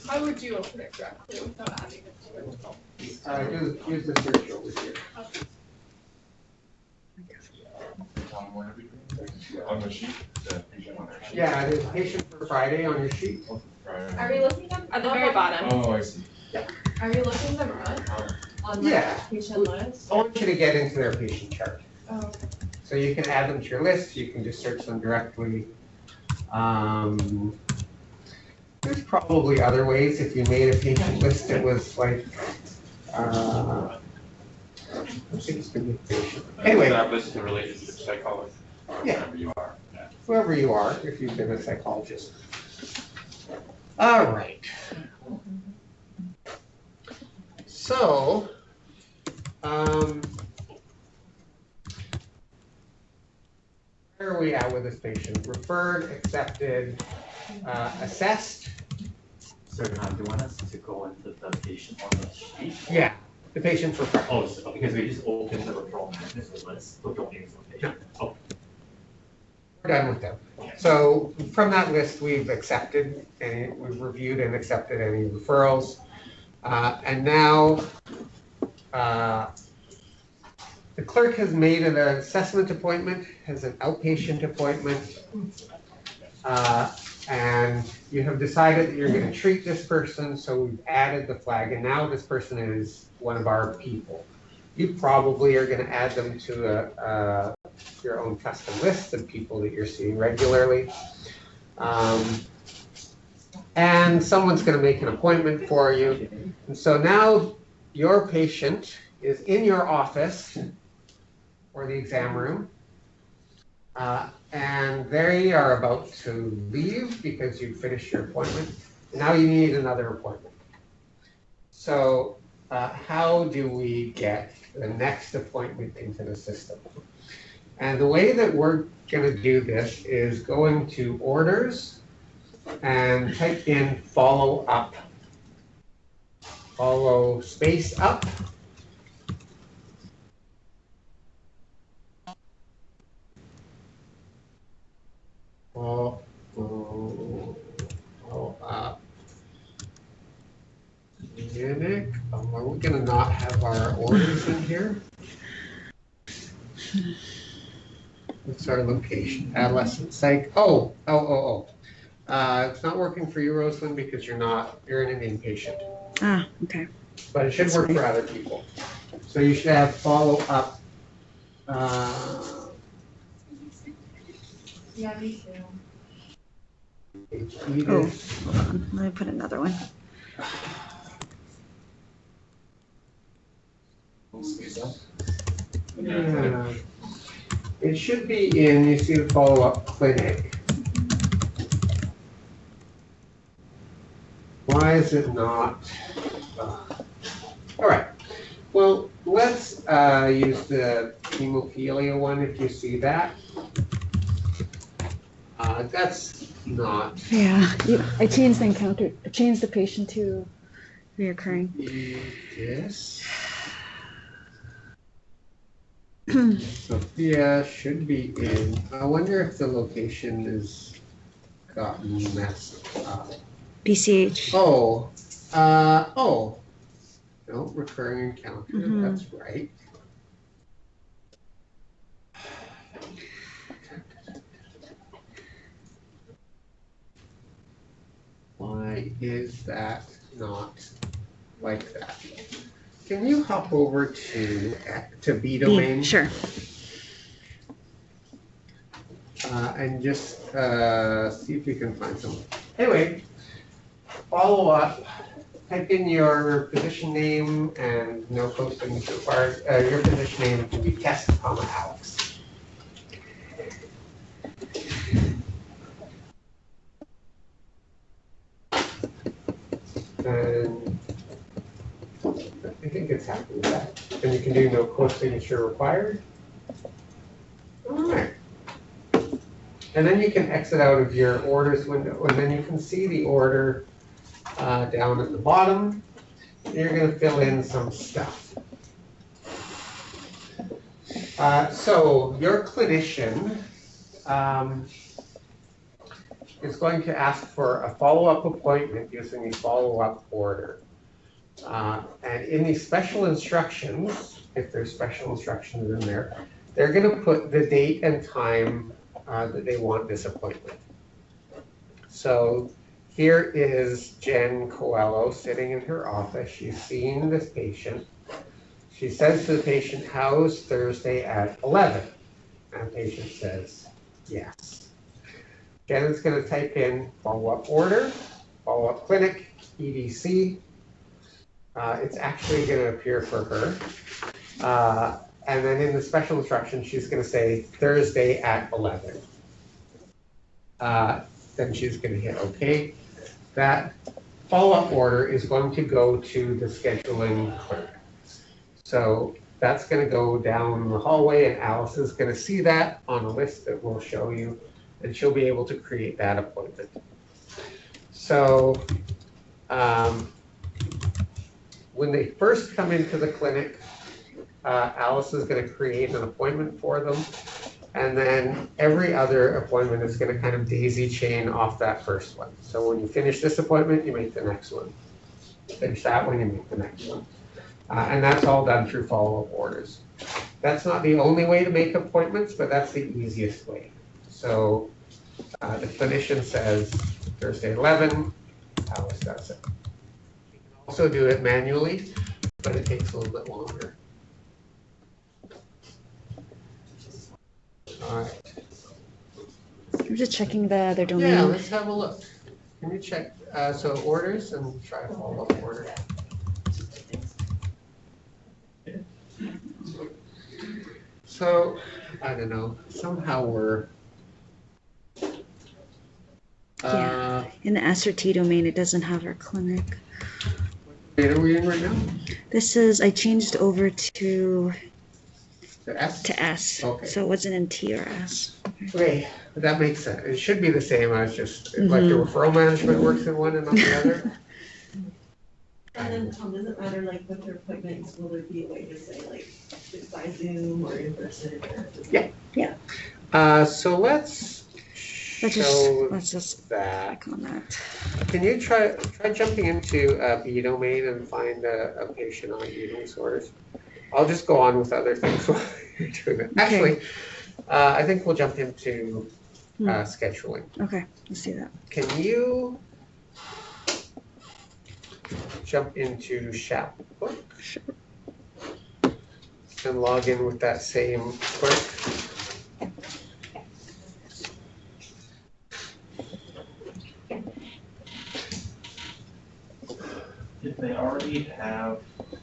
How would you open it directly without adding it to it? Use the search over here. On the sheet, the patient on our sheet. Yeah, there's a patient for Friday on your sheet. Are we looking at the very bottom? Oh, I see. Are we looking them on the Yeah. patient list? I want you to get into their patient chart. Oh, okay. So you can add them to your list, you can just search them directly. There's probably other ways. If you made a patient list, it was like, I think it's gonna be patient. Anyway, That list is a relationship psychologist. Yeah. Wherever you are. Yeah. whoever you are, if you've been a psychologist. All right. So, where are we at with this patient? Referred, accepted, assessed? So do you want us to go into the patient on the sheet? Yeah, the patient for Friday. Oh, so because we just opened the referral management list, so don't use the patient. Oh, We're done with them. So from that list, we've accepted, and we've reviewed and accepted any referrals. And now, the clerk has made an assessment appointment, has an outpatient appointment, and you have decided that you're going to treat this person, so we've added the flag, and now this person is one of our people. You probably are going to add them to your own custom list of people that you're seeing regularly. And someone's going to make an appointment for you. And so now your patient is in your office or the exam room. And they are about to leave because you finished your appointment. Now you need another appointment. So how do we get the next appointment into the system? And the way that we're going to do this is go into orders and type in follow up. Follow space up. Follow up. Nick, are we going to not have our orders in here? What's our location? Adolescent psych. It's not working for you, Rosalind, because you're an inpatient. Ah, okay. But it should work for other people. So you should have follow up. Yeah, me too. Oh, hold on. Let me put another one. Yeah. It should be in, you see the follow up clinic. Why is it not? All right. Well, let's use the hemophilia one if you see that. That's not. Yeah, I changed the encounter. I changed the patient to reoccurring. Yes. Sophia should be in. I wonder if the location is gotten messed up. BCH. Oh, No, recurring encounter, Mhm. that's right. Why is that not like that? Can you hop over to B domain? Sure. And just see if you can find some. Anyway, follow up. Type in your position name and no posting is required. Your position name can be test, Alex. And I think it's happy with that. And you can do no code signature required. All right. And then you can exit out of your orders window, and then you can see the order down at the bottom. You're going to fill in some stuff. So your clinician is going to ask for a follow-up appointment using the follow-up order. And in the special instructions, if there's special instructions in there, they're going to put the date and time that they want this appointment. So here is Jen Coelho sitting in her office. She's seeing this patient. She says to the patient, how's Thursday at 11? And the patient says, yes. Jen is going to type in follow-up order, follow-up clinic, EDC. It's actually going to appear for her. And then in the special instructions, she's going to say Thursday at 11. Then she's going to hit OK. That follow-up order is going to go to the scheduling clerk. So that's going to go down the hallway, and Alice is going to see that on a list that we'll show you, and she'll be able to create that appointment. So when they first come into the clinic, Alice is going to create an appointment for them. And then every other appointment is going to kind of daisy chain off that first one. So when you finish this appointment, you make the next one. Finish that one, you make the next one. And that's all done through follow-up orders. That's not the only way to make appointments, but that's the easiest way. So the clinician says Thursday 11, Alice does it. You can also do it manually, but it takes a little bit longer. All right. I'm just checking the other domain. Yeah, let's have a look. Can you check, so orders and try a follow-up order. So, I don't know, somehow we're, Yeah. In the SRT domain, it doesn't have our clinic. what are we in right now? This is, I changed over to The S? S. Okay. So it wasn't in T or S. Okay, that makes sense. It should be the same as just, like the referral management works in one and not the other. And then, Tom, does it matter, like, with their appointments, will there be a way to say, like, it's by Zoom or in person? So let's show Let's just that. click on that. Can you try jumping into B domain and find a patient on eating disorders? I'll just go on with other things while you're doing it. Actually, I think we'll jump into scheduling. Okay, let's see that. Can you jump into Shapbook? Sure. And log in with that same clerk? If they already have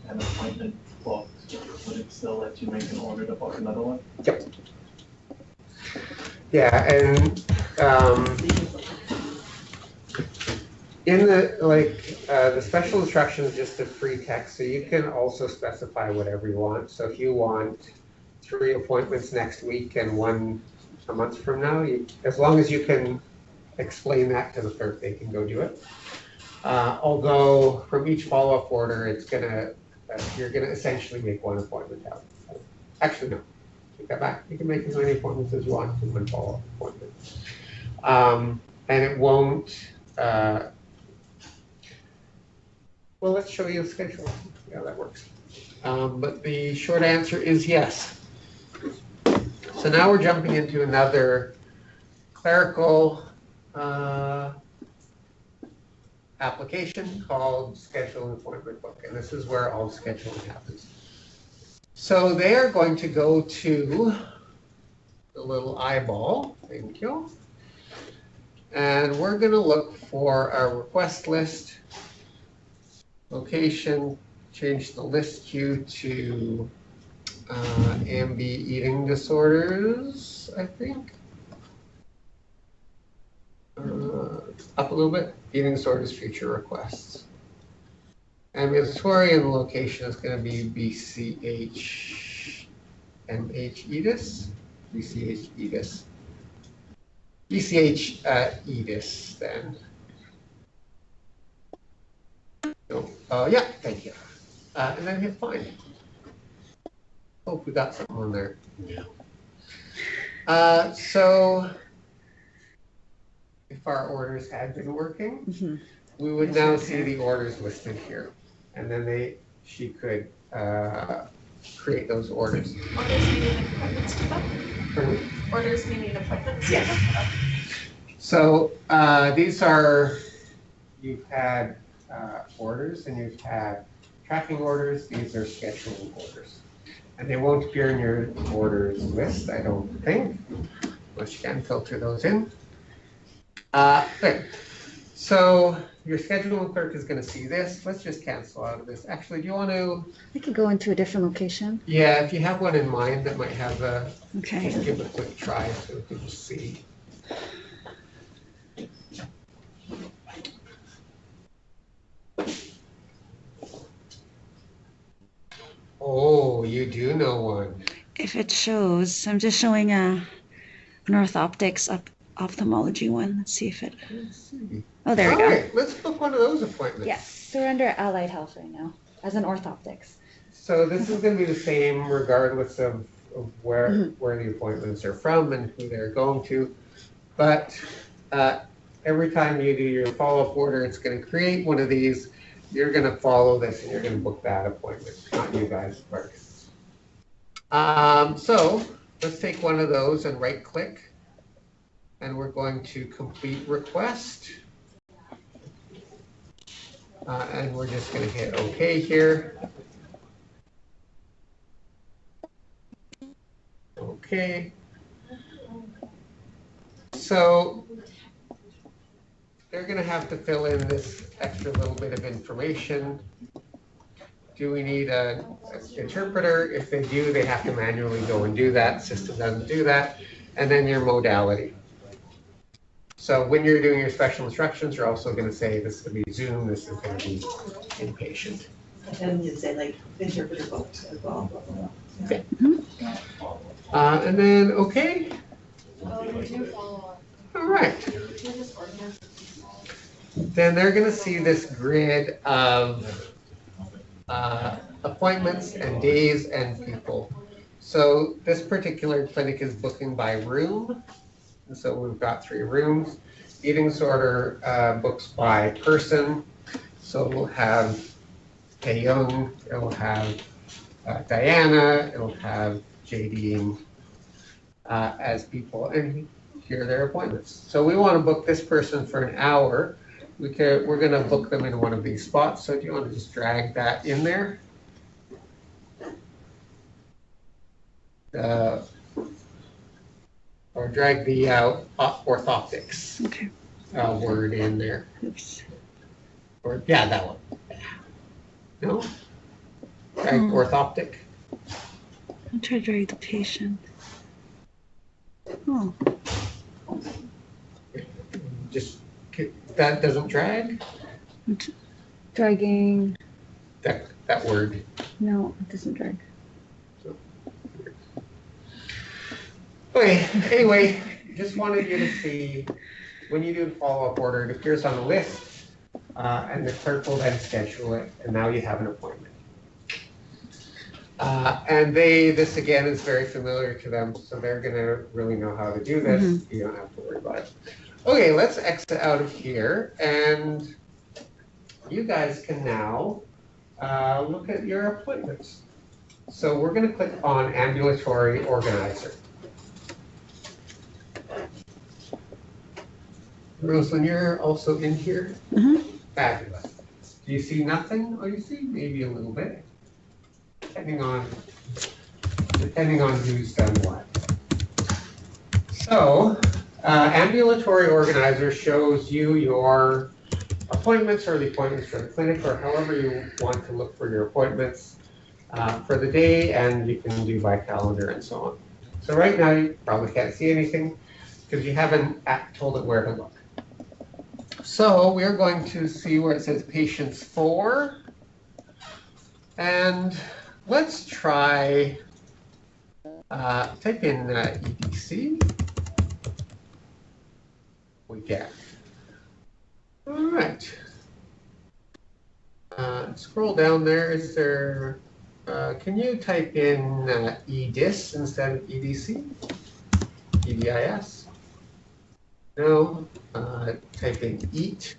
an appointment booked, would it still let you make an order to book another one? Yep. Yeah, and in the special instructions, just a free text, so you can also specify whatever you want. So if you want 3 appointments next week and 1 a month from now, as long as you can explain that to the clerk, they can go do it. Although from each follow-up order, it's you're gonna essentially make 1 appointment out. Actually, no, take that back. You can make as many appointments as you want from 1 follow-up appointment. And it won't, well, let's show you the schedule. how that works. But the short answer is yes. So now we're jumping into another clerical application called Schedule and Appointment Book, and this is where all scheduling happens. So they are going to go to the little eyeball, thank you, and we're going to look for our request list, location, change the list queue to AMB eating disorders, I think. Up a little bit, eating disorders future requests. Ambulatory, and the location is going to be BCH MH EDIS, BCH EDIS. BCH EDIS then. So, yeah, thank you. And then hit find. Hope we got something on there. Yeah. So if our orders had been working, we would now see the orders listed here. And then she could create those orders. Orders meaning appointments to book? Pardon? Orders meaning appointments to Yes. book? So these are, you've had orders and you've had tracking orders. These are scheduling orders. And they won't appear in your orders list, I don't think, unless you can filter those in. Good. So your scheduling clerk is going to see this. Let's just cancel out of this. Actually, do you want to? I could go into a different location. Yeah, if you have one in mind that might have a, Okay. just give it a quick try so we can just see. Oh, you do know one. If it shows, I'm just showing an orthoptics ophthalmology one. Let's see if it. Let's see. Oh, there we All go. right, let's book one of those appointments. Yes, so we're under Allied Health right now as an orthoptics. So this is going to be the same regardless of where the appointments are from and who they're going to. But every time you do your follow-up order, it's going to create one of these. You're going to follow this and you're going to book that appointment, not you guys, clerks. So let's take one of those and right-click. And we're going to complete request. And we're just going to hit OK here. Okay. So they're going to have to fill in this extra little bit of information. Do we need an interpreter? If they do, they have to manually go and do that. System doesn't do that. And then your modality. So when you're doing your special instructions, you're also going to say this is going to be Zoom, this is going to be inpatient. And you'd say like interpreter books as well. Okay. And then, okay. All right. Then they're going to see this grid of appointments and days and people. So this particular clinic is booking by room. And so we've got 3 rooms. Eating disorder books by person. So we'll have Tae Young, it'll have Diana, it'll have JD as people, and here are their appointments. So we want to book this person for an hour. We're going to book them in one of these spots. So do you want to just drag that in there? Or drag the orthoptics word in there. Oops. Or yeah, that one. No? Drag orthoptic. I'll try to drag the patient. Oh, Just that doesn't drag. dragging. That word. No, it doesn't drag. Okay, anyway, just wanted you to see when you do a follow-up order, it appears on the list, and the clerk will then schedule it, and now you have an appointment. And this again is very familiar to them, so they're gonna really know how to do this. You don't have to worry about it. Okay, let's exit out of here, and you guys can now look at your appointments. So we're going to click on Ambulatory Organizer. Rosalind, you're also in here? Fabulous. Do you see nothing? Or you see maybe a little bit, depending on who's done what. So, Ambulatory Organizer shows you your appointments or the appointments for the clinic or however you want to look for your appointments for the day, and you can do by calendar and so on. So right now you probably can't see anything because you haven't told it where to look. So we're going to see where it says patients for, and let's try type in EDC. We get. All right. Scroll down there. Is there? Can you type in EDIS instead of EDC? EDIS. No. Type in EAT.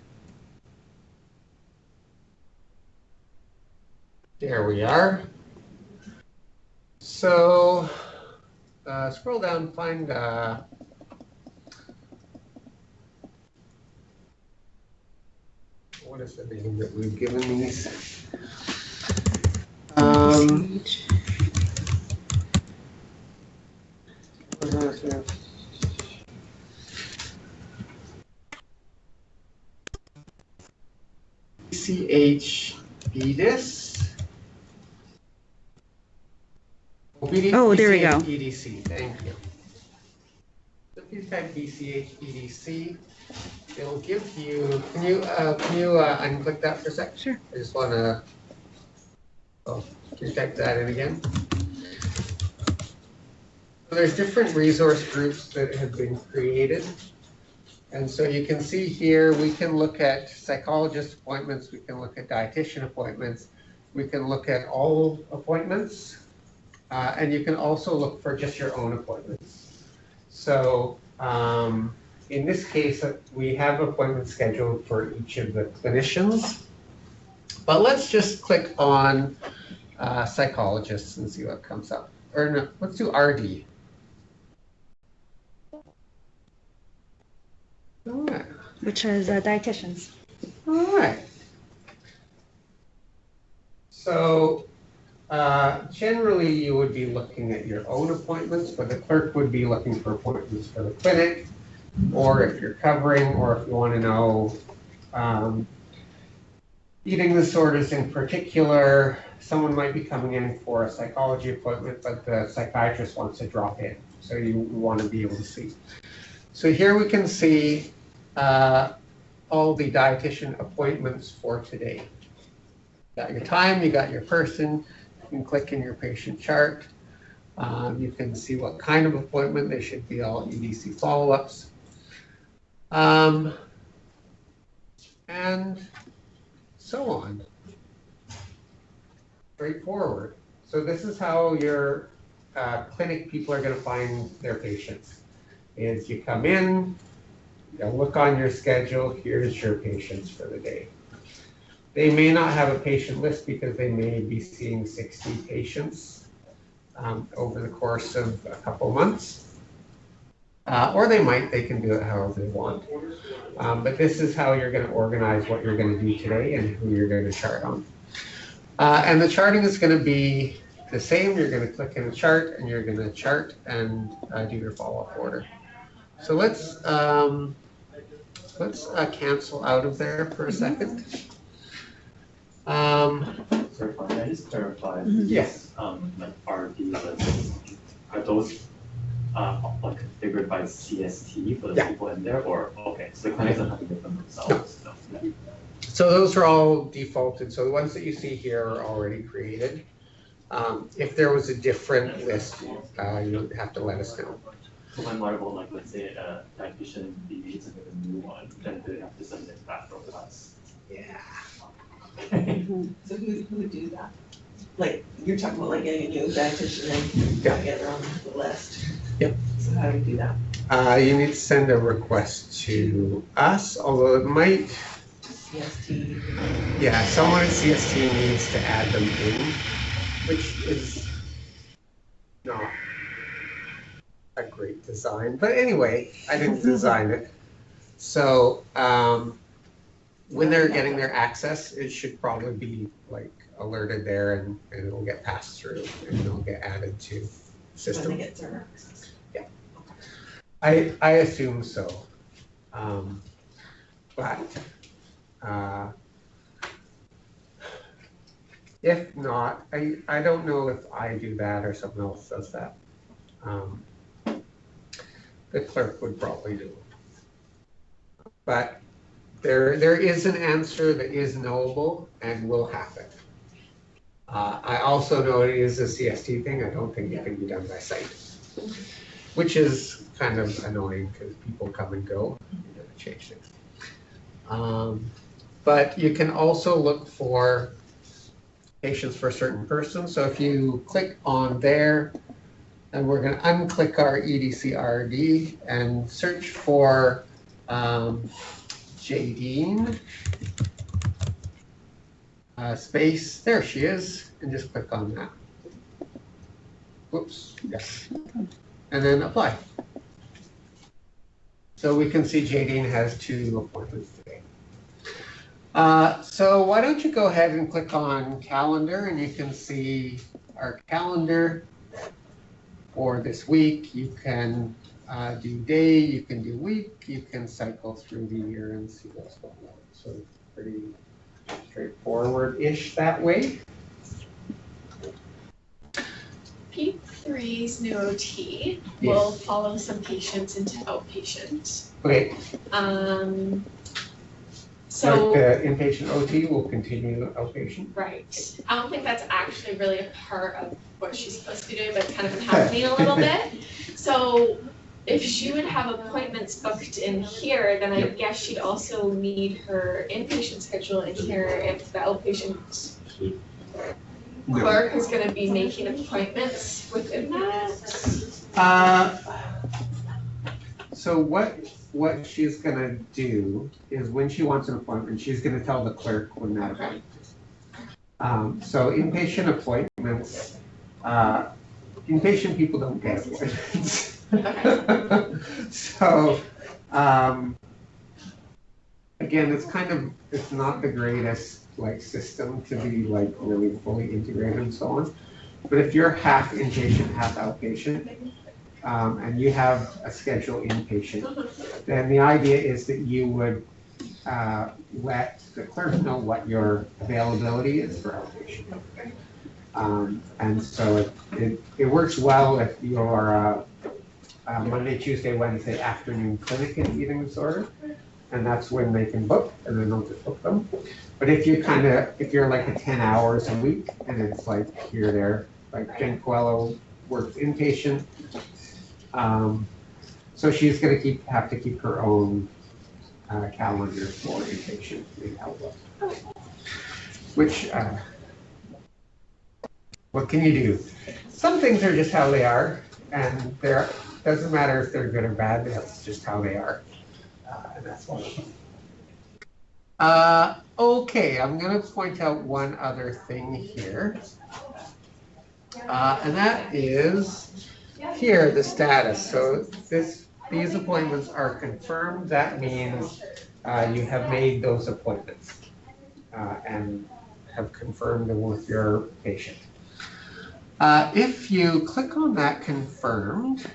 There we are. So scroll down, find what is the name that we've given these? EDIS. Oh, there we go. EDC, thank you. So if you type BCH EDC, it'll give you, can you unclick that for a sec? Sure. I just want to, can you type that in again? So there's different resource groups that have been created. And so you can see here, we can look at psychologist appointments, we can look at dietitian appointments, we can look at all appointments, and you can also look for just your own appointments. So in this case, we have appointments scheduled for each of the clinicians, but let's just click on psychologists and see what comes up. Or no, let's do RD. All right. Which is dietitians. All right. So generally you would be looking at your own appointments, but the clerk would be looking for appointments for the clinic, or if you're covering, or if you want to know eating disorders in particular, someone might be coming in for a psychology appointment, but the psychiatrist wants to drop in. So you want to be able to see. So here we can see all the dietitian appointments for today. You got your time, you got your person, you can click in your patient chart. You can see what kind of appointment. They should be all EDC follow-ups. And so on. Straightforward. So this is how your clinic people are going to find their patients. Is you come in, you look on your schedule, here's your patients for the day. They may not have a patient list because they may be seeing 60 patients over the course of a couple months. Or they can do it however they want. But this is how you're going to organize what you're going to do today and who you're going to chart on. And the charting is going to be the same. You're going to click in a chart and you're going to chart and do your follow-up order. So let's cancel out of there for a second. Sorry, can I just clarify? Yes. Like RD lists, are those like configured by CST for the people in there, or okay? So the clinics don't have to get them themselves. No. So those are all defaulted. So the ones that you see here are already created. If there was a different list, you'll have to let us know. So when what about, like, let's say a dietitian needs a new one, then they have to send it back from us. Yeah. So who would do that? Like, you're talking about like getting a new dietitian and get her on the list. Yep. So how do you do that? You need to send a request to us, although it might CST. Yeah, someone at CST needs to add them in, which is not a great design. But anyway, I didn't design it. So when they're getting their access, it should probably be like alerted there, and it'll get passed through and it'll get added to the When system. they get their access. I assume so. But if not, I don't know if I do that or someone else does that. The clerk would probably do it. But there is an answer that is knowable and will happen. I also know it is a CST thing. I don't think it can be done by site, which is kind of annoying because people come and go. You gotta change things. But you can also look for patients for certain persons. So if you click on there, and we're going to unclick our EDCRD and search for Jadine, space, there she is, and just click on that. Whoops, yes. And then apply. So we can see Jadine has 2 appointments today. So why don't you go ahead and click on calendar, and you can see our calendar for this week. You can do day, you can do week, you can cycle through the year and see what's going on. So it's pretty straightforward-ish that way. P3's new OT will follow some patients into outpatient. Okay. So like the inpatient OT will continue outpatient. right. I don't think that's actually really a part of what she's supposed to be doing, but it's kind of been happening a little bit. So if she would have appointments booked in here, then I guess she'd also need her inpatient schedule in here if the outpatient clerk is going to be making appointments within that. So what she's gonna do is when she wants an appointment, she's gonna tell the clerk when that appointment is. So inpatient appointments, inpatient people don't get appointments. So again, it's not the greatest like system to be like really fully integrated and so on. But if you're half inpatient, half outpatient, and you have a schedule inpatient, then the idea is that you would let the clerk know what your availability is for outpatient. And so it works well if you're Monday, Tuesday, Wednesday afternoon clinic in eating disorder, and that's when they can book, and then they'll just book them. But if you're like a 10 hours a week, and it's like here, there, like Jen Coelho works inpatient, so she's going to have to keep her own calendar for inpatient in Outlook. Which, what can you do? Some things are just how they are, and doesn't matter if they're good or bad. That's just how they are, and that's one of them. Okay, I'm going to point out one other thing here, and that is here, the status. So these appointments are confirmed. That means you have made those appointments and have confirmed them with your patient. If you click on that confirmed,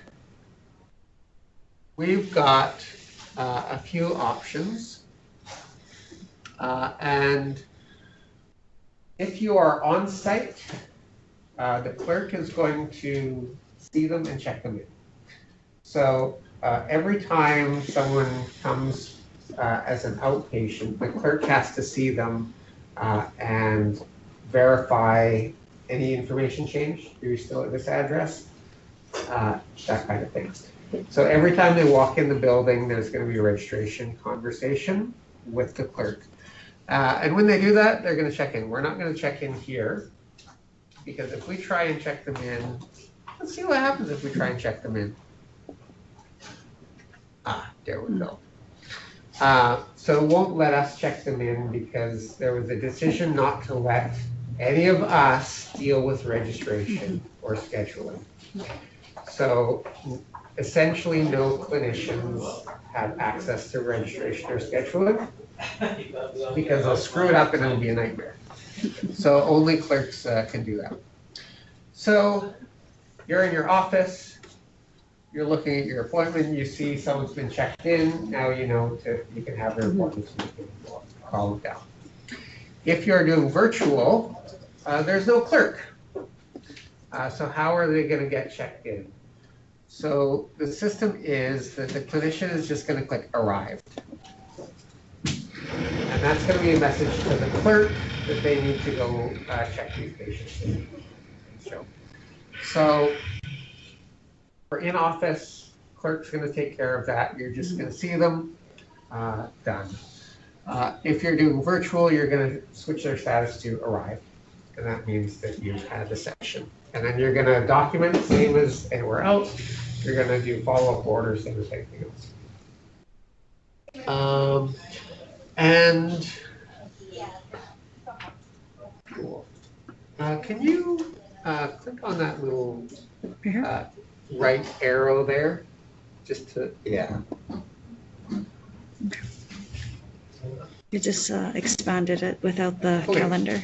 we've got a few options. And if you are on site, the clerk is going to see them and check them in. So every time someone comes as an outpatient, the clerk has to see them and verify any information change. Are you still at this address? That kind of thing. So every time they walk in the building, there's going to be a registration conversation with the clerk. And when they do that, they're going to check in. We're not going to check in here, because if we try and check them in, let's see what happens if we try and check them in. There we go. So it won't let us check them in because there was a decision not to let any of us deal with registration or scheduling. So essentially no clinicians have access to registration or scheduling because they'll screw it up and it'll be a nightmare. So only clerks can do that. So you're in your office, you're looking at your appointment, you see someone's been checked in, now you know you can have their appointments and you can call them down. If you're doing virtual, there's no clerk. So how are they going to get checked in? So the system is that the clinician is just going to click arrived. And that's going to be a message to the clerk that they need to go check these patients in. So for in-office, clerk's going to take care of that. You're just going to see them, done. If you're doing virtual, you're going to switch their status to arrived. And that means that you've had the session. And then you're going to document, same as anywhere else. You're going to do follow-up orders and everything else. And cool. Can you click on that little right arrow there? Just to, yeah. You just expanded it without the calendar.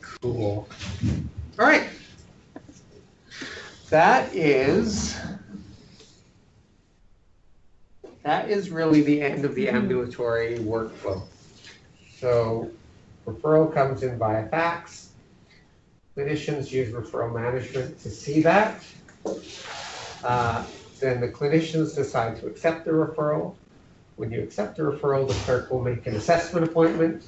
Cool. All right. That is really the end of the ambulatory workflow. So referral comes in via fax. Clinicians use referral management to see that. Then the clinicians decide to accept the referral. When you accept the referral, the clerk will make an assessment appointment.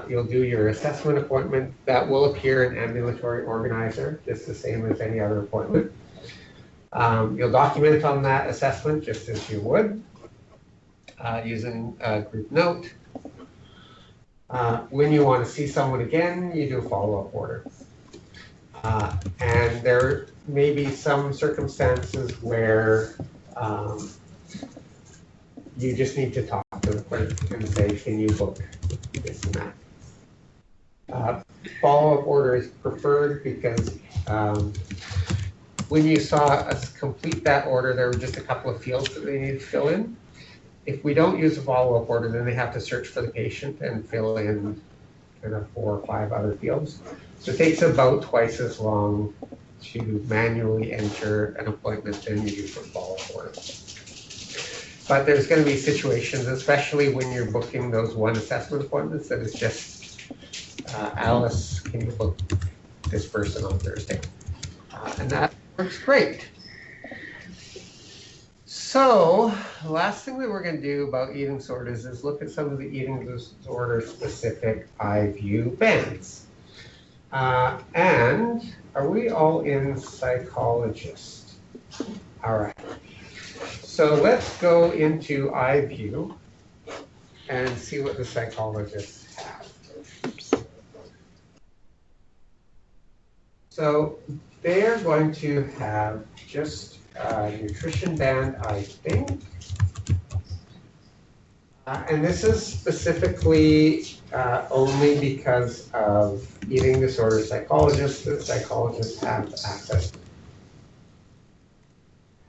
You'll do your assessment appointment. That will appear in Ambulatory Organizer, just the same as any other appointment. You'll document on that assessment just as you would, using a group note. When you want to see someone again, you do a follow-up order. And there may be some circumstances where you just need to talk to the clerk and say, can you book this and that? Follow-up order is preferred because when you saw us complete that order, there were just a couple of fields that they need to fill in. If we don't use a follow-up order, then they have to search for the patient and fill in kind of 4 or 5 other fields. So it takes about twice as long to manually enter an appointment than you do for follow-up order. But there's going to be situations, especially when you're booking those one assessment appointments, that it's just, Alice, can you book this person on Thursday? And that works great. So the last thing that we're going to do about eating disorders is look at some of the eating disorder specific iView bands. And are we all in psychologist? All right. So let's go into iView and see what the psychologists have. So they're going to have just a nutrition band, I think. And this is specifically only because of eating disorder psychologists that psychologists have access to.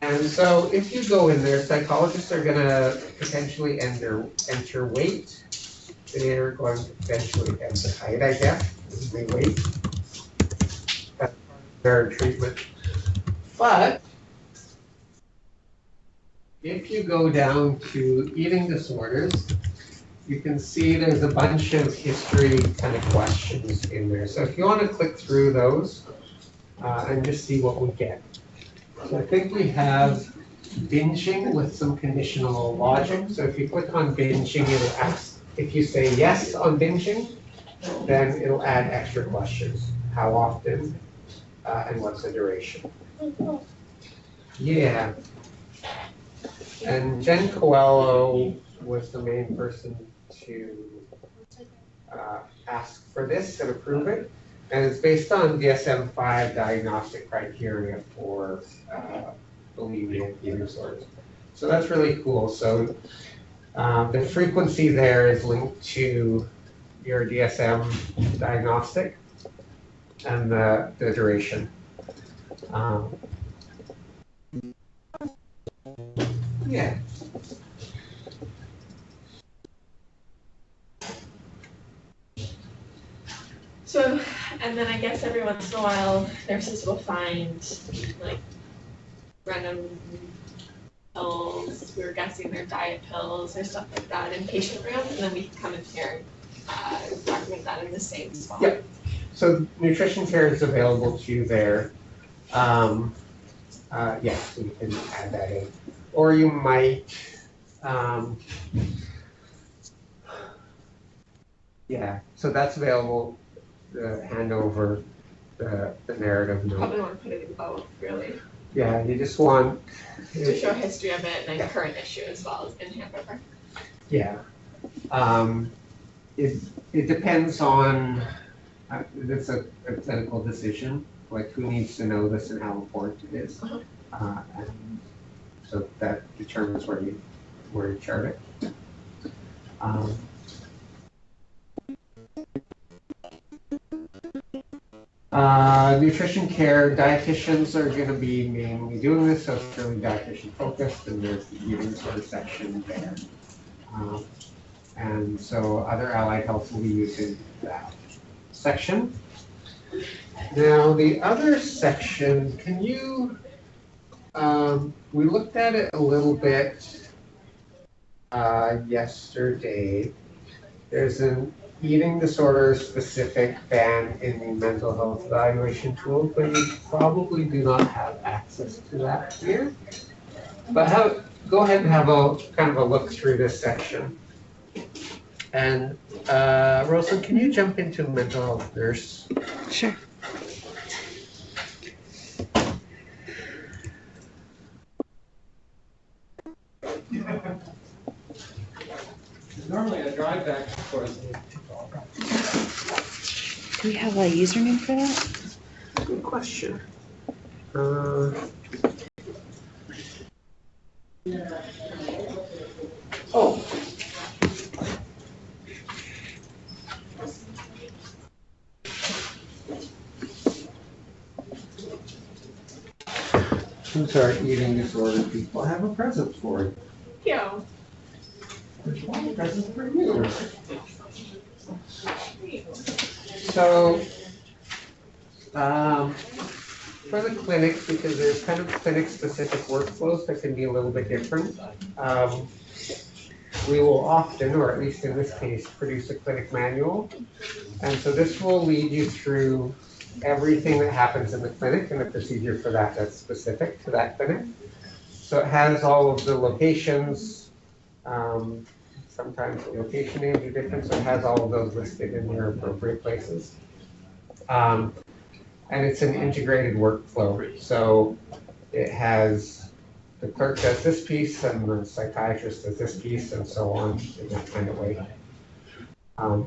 And so if you go in there, psychologists are going to potentially enter weight. They're going to potentially enter height, I guess, weight. That's their treatment. But if you go down to eating disorders, you can see there's a bunch of history kind of questions in there. So if you want to click through those and just see what we get. So I think we have binging with some conditional logic. So if you click on binging, it'll ask, if you say yes on binging, then it'll add extra questions. How often and what's the duration? Yeah. And Jen Coelho was the main person to ask for this and approve it. And it's based on DSM-5 diagnostic criteria for bulimia and eating disorders. So that's really cool. So the frequency there is linked to your DSM diagnostic and the duration. Yeah. So, and then I guess every once in a while, nurses will find like random pills, we were guessing they're diet pills or stuff like that in patient rooms, and then we can come in here and document that in the same spot. Yep. So nutrition care is available to you there. Yes, you can add that in. Or you might, yeah, so that's available, the handover, the narrative note. Probably want to put it in both, really, Yeah, you just want. to show history of it and then current issue as well as in handover. Yeah. It depends on, it's a clinical decision, like who needs to know this and how important it is. And so that determines where you chart it. Nutrition care, dietitians are going to be mainly doing this, so it's really dietitian focused, and there's the eating disorder section there. And so other allied health will be using that section. Now the other section, can you, we looked at it a little bit yesterday. There's an eating disorder specific band in the mental health evaluation tool, but you probably do not have access to that here. But go ahead and have a kind of a look through this section. And Rosa, can you jump into mental health nurse? Sure. Normally I drive back and forth. Do we have a username for that? Good question. Oh. Who's our eating disorder people? I have a present for you. Yeah. There's one present for you. So, for the clinic, because there's kind of clinic-specific workflows that can be a little bit different, we will often, or at least in this case, produce a clinic manual. And so this will lead you through everything that happens in the clinic and the procedure for that that's specific to that clinic. So it has all of the locations. Sometimes the location names are different, so it has all of those listed in their appropriate places. And it's an integrated workflow. So it has the clerk does this piece and the psychiatrist does this piece and so on in that kind of way. I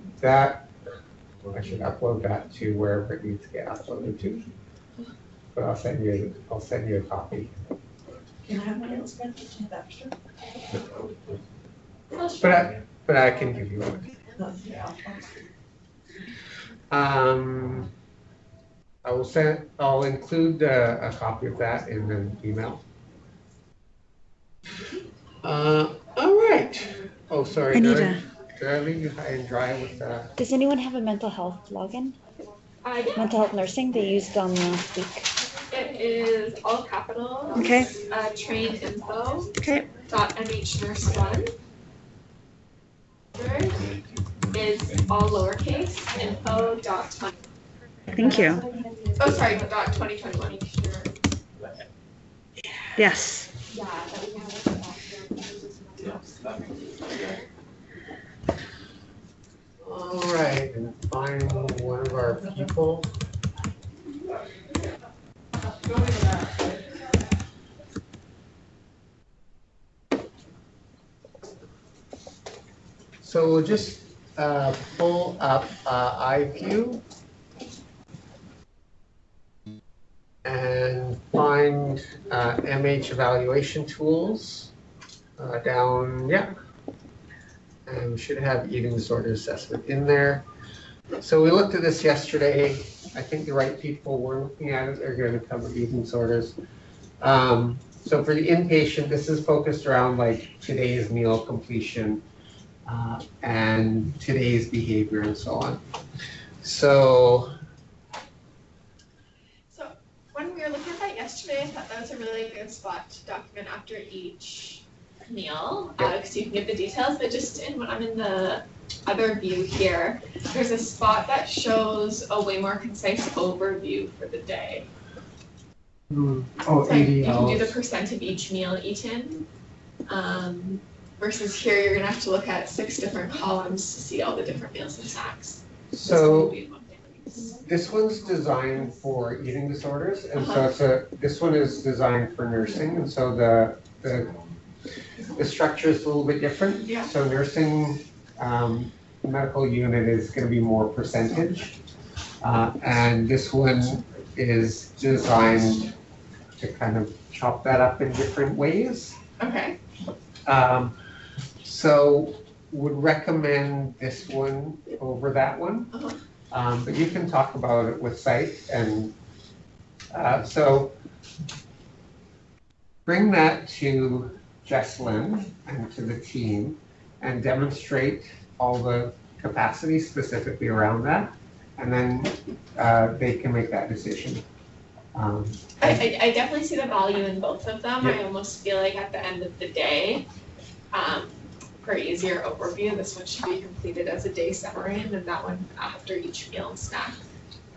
should upload that to wherever it needs to get uploaded to. But I'll send you a copy. Can I have my notes back? Extra? But I can give you one. I'll include a copy of that in an email. All right. Oh, sorry. Did I leave you high and dry with that? Does anyone have a mental health login? Mental health nursing they used on last week. It is all capitals. Okay. Train info. Okay. .mhnurse1. Is all lowercase info.20. Thank you. Oh, sorry, but .2021. Yes. All right, and find one of our people. So we'll just pull up iView and find MH evaluation tools. down, yeah. And we should have eating disorder assessment in there. So we looked at this yesterday. I think the right people were looking at it. They're going to cover eating disorders. So for the inpatient, this is focused around like today's meal completion and today's behavior and so on. So when we were looking at that yesterday, I thought that was a really good spot to document after each meal, because you can get the details, but just when I'm in the other view here, there's a spot that shows a way more concise overview for the day. Oh, So like, you can do ADLs. the percent of each meal eaten, versus here you're gonna have to look at 6 different columns to see all the different meals and snacks. So this one's designed for eating disorders, and so this one is designed for nursing, and so the structure is a little bit different. Yeah. So nursing medical unit is going to be more percentage, and this one is designed to kind of chop that up in different ways. Okay. So would recommend this one over that one. But you can talk about it with site, and so bring that to Jesslyn and to the team and demonstrate all the capacity specifically around that, and then they can make that decision. I definitely see the value in both of them. Yeah. I almost feel like at the end of the day, for easier overview, this one should be completed as a day summary, and then that one after each meal and snack.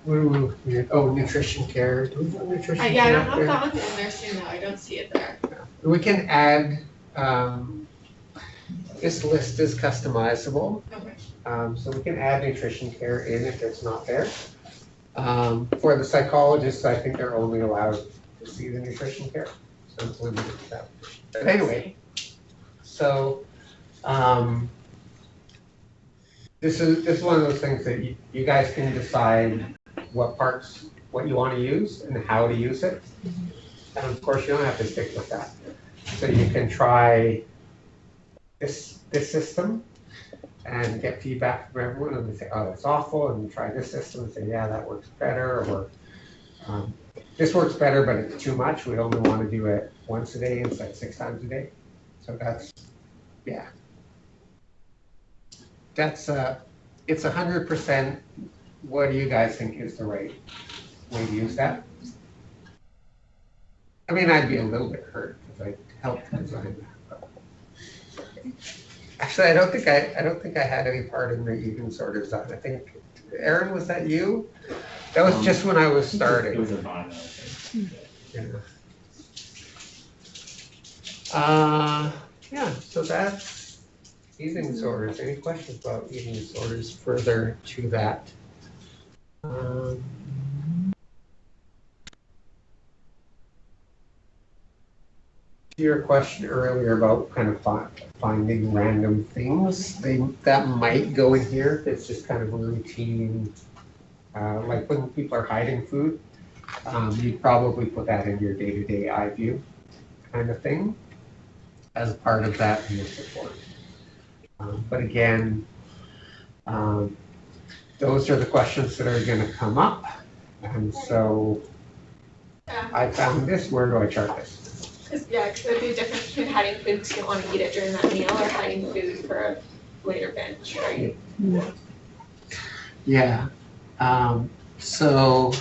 What are we looking at? Oh, nutrition care. Do we have nutrition care? Yeah, I don't know up if there? that one's in there soon though, I don't see it there. We can add, this list is customizable, Okay. so we can add nutrition care in if it's not there. For the psychologists, I think they're only allowed to see the nutrition care, so it's limited to that. But anyway, so this is one of those things that you guys can decide what you want to use and how to use it. And of course, you don't have to stick with that. So you can try this system and get feedback from everyone, and they say, oh, that's awful, and you try this system and say, yeah, that works better, or this works better, but it's too much. We only want to do it once a day instead of 6 times a day. So that's, yeah. That's, it's 100%, what do you guys think is the right way to use that? I mean, I'd be a little bit hurt because I helped design that. But. Actually, I don't think I had any part in the eating disorder design. I think, Aaron, was that you? That was just when I was starting. It was a vinyl. Yeah, so that's eating disorders. Any questions about eating disorders further to that? To your question earlier about kind of finding random things, that might go in here. It's just kind of a routine, like when people are hiding food, you'd probably put that in your day-to-day eye view kind of thing as part of that meal support. But again, those are the questions that are going to come up, and so I found this. Where do I chart this? Cause there'd be a difference between hiding food because you don't want to eat it during that meal, or hiding food for a later binge, right? Yeah. So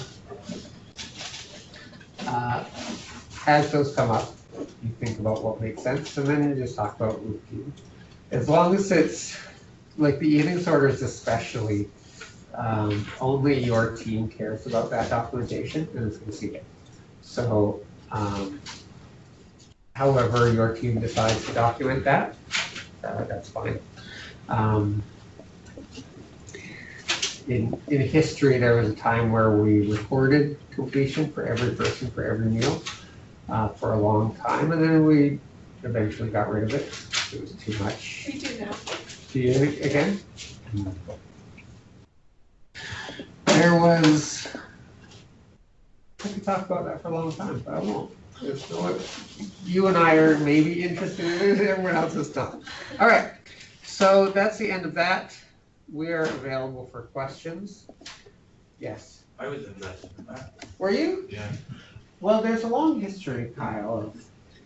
as those come up, you think about what makes sense, and then you just talk about routine. As long as it's like the eating disorders, especially, only your team cares about that documentation and is going to see it. So. However your team decides to document that, that's fine. In history, there was a time where we recorded completion for every person for every meal for a long time, and then we eventually got rid of it. It was too much. We do now. Do you again? There was I could talk about that for a long time, but I won't. There's no, you and I are maybe interested in it, everyone else is not. All right, so that's the end of that. We are available for questions. Yes. I was interested in that. Were you? Yeah. Well, there's a long history, Kyle,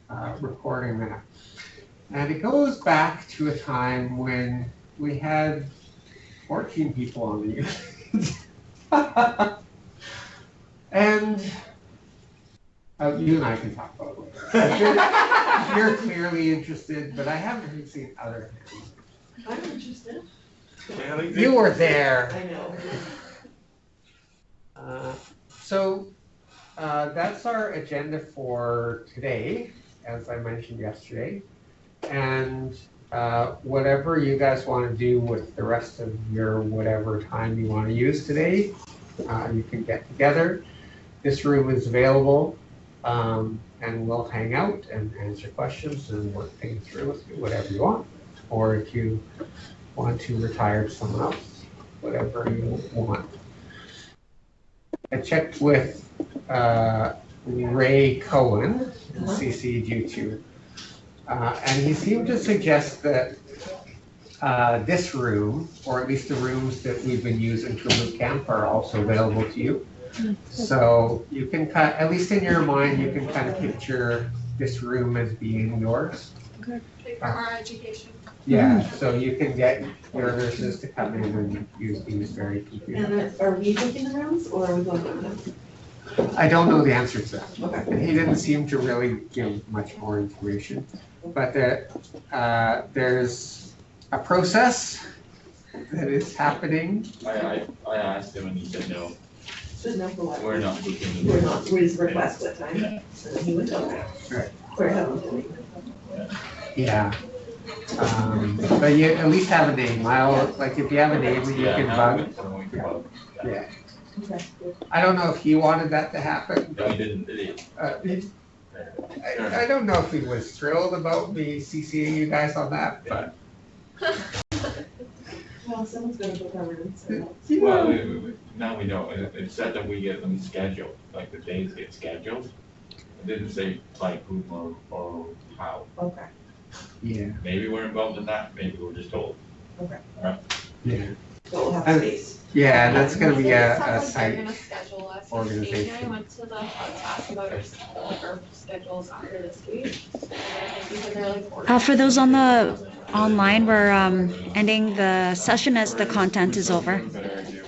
of recording that. And it goes back to a time when we had 14 people on the unit. And you and I can talk about it. You're clearly interested, but I haven't really seen other hands. I'm interested. Yeah, like You were there. I know. So that's our agenda for today, as I mentioned yesterday. And whatever you guys want to do with the rest of your whatever time you want to use today, you can get together. This room is available, and we'll hang out and answer questions and work things through with you, whatever you want. Or if you want to retire to someone else, whatever you want. I checked with Ray Cohen, and CC'd you too, and he seemed to suggest that this room, or at least the rooms that we've been using for boot camp, are also available to you. So you can at least in your mind, you can kind of picture this room as being yours. Like for our education. Yeah, so you can get your nurses to come in and use these very computers. And are we booking the rooms or are we going to them? I don't know the answer to that. Okay. And he didn't seem to really give much more information. But there's a process that is happening. I asked him and he said no, There's no for what? we're not booking. We're not, we just request what time, and then he would, okay. Right. We're having to. Yeah. But you at least have a name. Like if you have a name, you can bug. Yeah. Okay. I don't know if he wanted that to happen. No, he didn't, did he? I don't know if he was thrilled about me CCing you guys on that, but. Well, someone's gonna book our rooms, so. Well, now we know, it said that we get them scheduled, like the days get scheduled. It didn't say like whom or how. Okay, Yeah. Maybe we're involved in that, maybe we're just told. Yeah. so we'll have And- space. Yeah, that's gonna be a Sounds like they're site. gonna schedule us. organization. I went to the front to ask about our schedules after this week. And I think because they're like. For those on the online, we're ending the session as the content is over. Better idea.